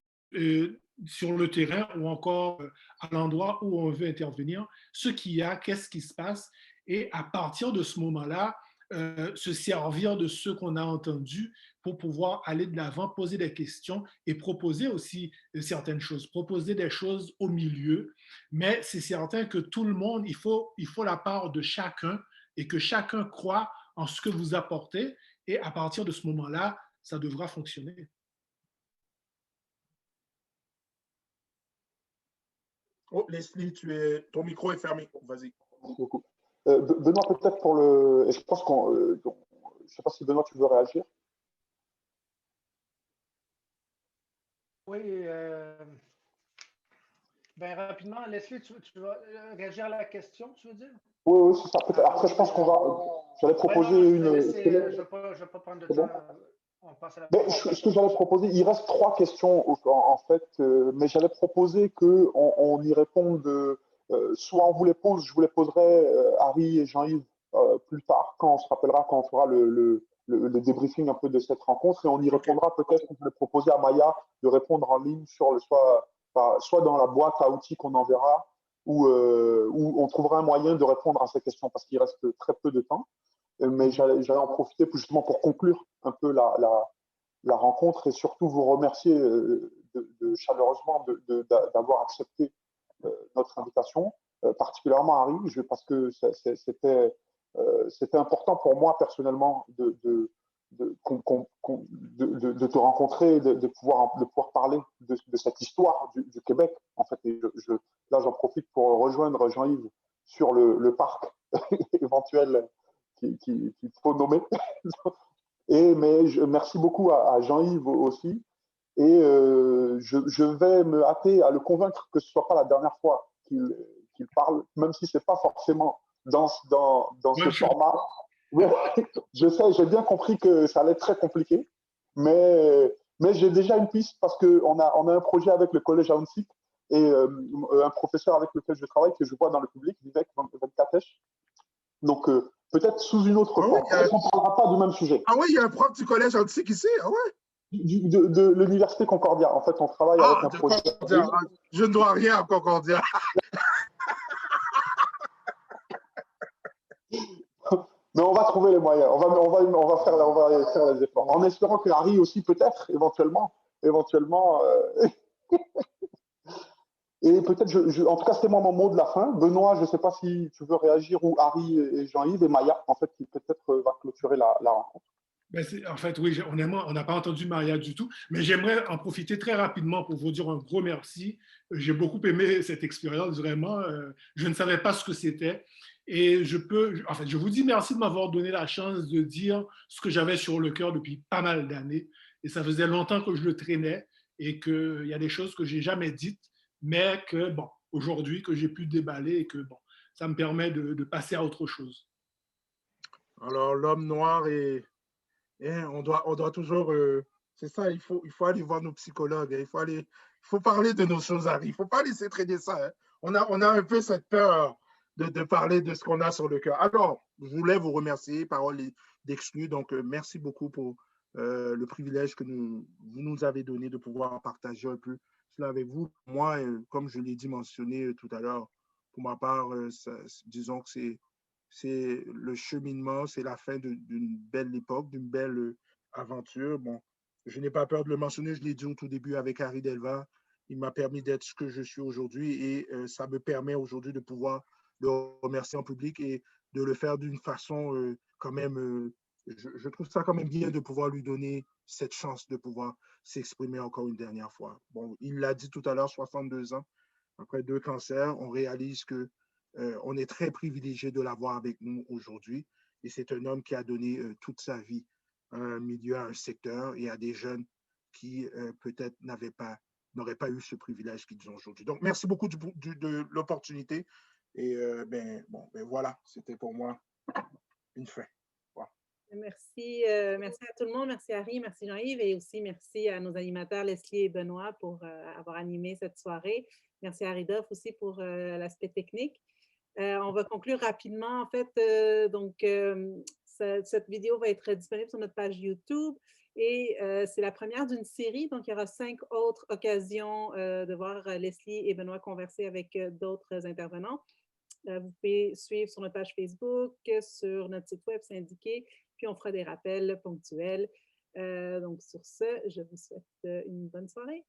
sur le terrain ou encore à l'endroit où on veut intervenir, ce qu'il y a, qu'est-ce qui se passe. Et à partir de ce moment-là, se servir de ce qu'on a entendu pour pouvoir aller de l'avant, poser des questions et proposer aussi certaines choses, proposer des choses au milieu. Mais c'est certain que tout le monde, il faut la part de chacun et que chacun croit en ce que vous apportez. Et à partir de ce moment-là, ça devra fonctionner. Oh, Leslie, ton micro est fermé. Vas-y. Merci beaucoup. Benoît, peut-être pour le. Et je pense qu'on. Je ne sais pas si Benoît, tu veux réagir. Oui, ben rapidement, Leslie, tu vas réagir à la question, tu veux dire? Oui, oui, c'est ça. Après, je pense qu'on va. J'allais Ouais, non, proposer non, je une. vais laisser, je vais pas prendre de C'est temps. bon. On passe à la Ben, prochaine. ce que j'allais proposer, il reste 3 questions en fait, mais j'allais proposer qu'on y réponde. Soit on vous les pose, je vous les poserai, Harry et Jean-Yves, plus tard, quand on se rappellera, quand on fera le débriefing un peu de cette rencontre, et on y OK. répondra peut-être. Je vais proposer à Maya de répondre en ligne sur soit dans la boîte à outils qu'on enverra, ou on trouvera un moyen de répondre à ces questions parce qu'il reste très peu de temps. Mais j'allais en profiter justement pour conclure un peu la rencontre et surtout vous remercier chaleureusement d'avoir accepté notre invitation, particulièrement Harry, parce que c'était important pour moi personnellement de te rencontrer, de pouvoir parler de cette histoire du Québec. En fait, et là, j'en profite pour rejoindre Jean-Yves sur le parc éventuel qu'il faut nommer. Mais merci beaucoup à Jean-Yves aussi. Et je vais me hâter à le convaincre que ce ne soit pas la dernière fois qu'il parle, même si ce n'est pas forcément dans ce format. Je sais, j'ai bien compris que ça allait être très compliqué, mais j'ai déjà une piste parce qu'on a un projet avec le collège Aounsic et un professeur avec lequel je travaille, que je vois dans le public, Vivek Venkatesh. Donc, peut-être sous une autre forme. On ne parlera pas du même sujet. Ah oui, il y a un prof du collège antique ici. Ah ouais? De l'université Concordia. En fait, on travaille avec un projet. Concordia. Je ne dois rien à Concordia. Mais on va trouver les moyens. On va faire les efforts. En espérant que Harry aussi, peut-être, éventuellement. Et peut-être, en tout cas, c'était mon mot de la fin. Benoît, je ne sais pas si tu veux réagir, ou Harry et Jean-Yves et Maya, en fait, qui peut-être va clôturer la rencontre. Ben en fait, oui, honnêtement, on n'a pas entendu Maria du tout, mais j'aimerais en profiter très rapidement pour vous dire un gros merci. J'ai beaucoup aimé cette expérience, vraiment. Je ne savais pas ce que c'était. Et je vous dis merci de m'avoir donné la chance de dire ce que j'avais sur le cœur depuis pas mal d'années. Et ça faisait longtemps que je le traînais et qu'il y a des choses que j'ai jamais dites, mais que, bon, aujourd'hui, que j'ai pu déballer et que, bon, ça me permet de passer à autre chose. Alors, l'homme noir on doit toujours, c'est ça, il faut aller voir nos psychologues, il faut parler de nos choses, Harry, il ne faut pas laisser traîner ça. Hein. On a un peu cette peur de parler de ce qu'on a sur le cœur. Alors, je voulais vous remercier, parole d'exclus, donc merci beaucoup pour le privilège que vous nous avez donné de pouvoir partager un peu cela avec vous. Moi, comme je l'ai dit, mentionné tout à l'heure, pour ma part, disons que c'est le cheminement, c'est la fin d'une belle époque, d'une belle aventure. Bon, je n'ai pas peur de le mentionner, je l'ai dit au tout début avec Harry Delva. Il m'a permis d'être ce que je suis aujourd'hui et ça me permet aujourd'hui de pouvoir le remercier en public et de le faire d'une façon quand même, je trouve ça quand même bien de pouvoir lui donner cette chance de pouvoir s'exprimer encore une dernière fois. Bon, il l'a dit tout à l'heure, 62 ans, après 2 cancers, on réalise que on est très privilégié de l'avoir avec nous aujourd'hui. Et c'est un homme qui a donné toute sa vie à un milieu, à un secteur et à des jeunes qui peut-être n'auraient pas eu ce privilège qu'ils ont aujourd'hui. Donc, merci beaucoup de l'opportunité. Et voilà, c'était pour moi une fin. Voilà. Merci, merci à tout le monde. Merci Harry, merci Jean-Yves et aussi merci à nos animateurs Leslie et Benoît pour avoir animé cette soirée. Merci à Ridoff aussi pour l'aspect technique. On va conclure rapidement. En fait, cette vidéo va être disponible sur notre page YouTube et c'est la première d'une série. Donc, il y aura 5 autres occasions de voir Leslie et Benoît converser avec d'autres intervenants. Vous pouvez suivre sur notre page Facebook, sur notre site web, c'est indiqué, puis on fera des rappels ponctuels. Donc, sur ce, je vous souhaite une bonne soirée.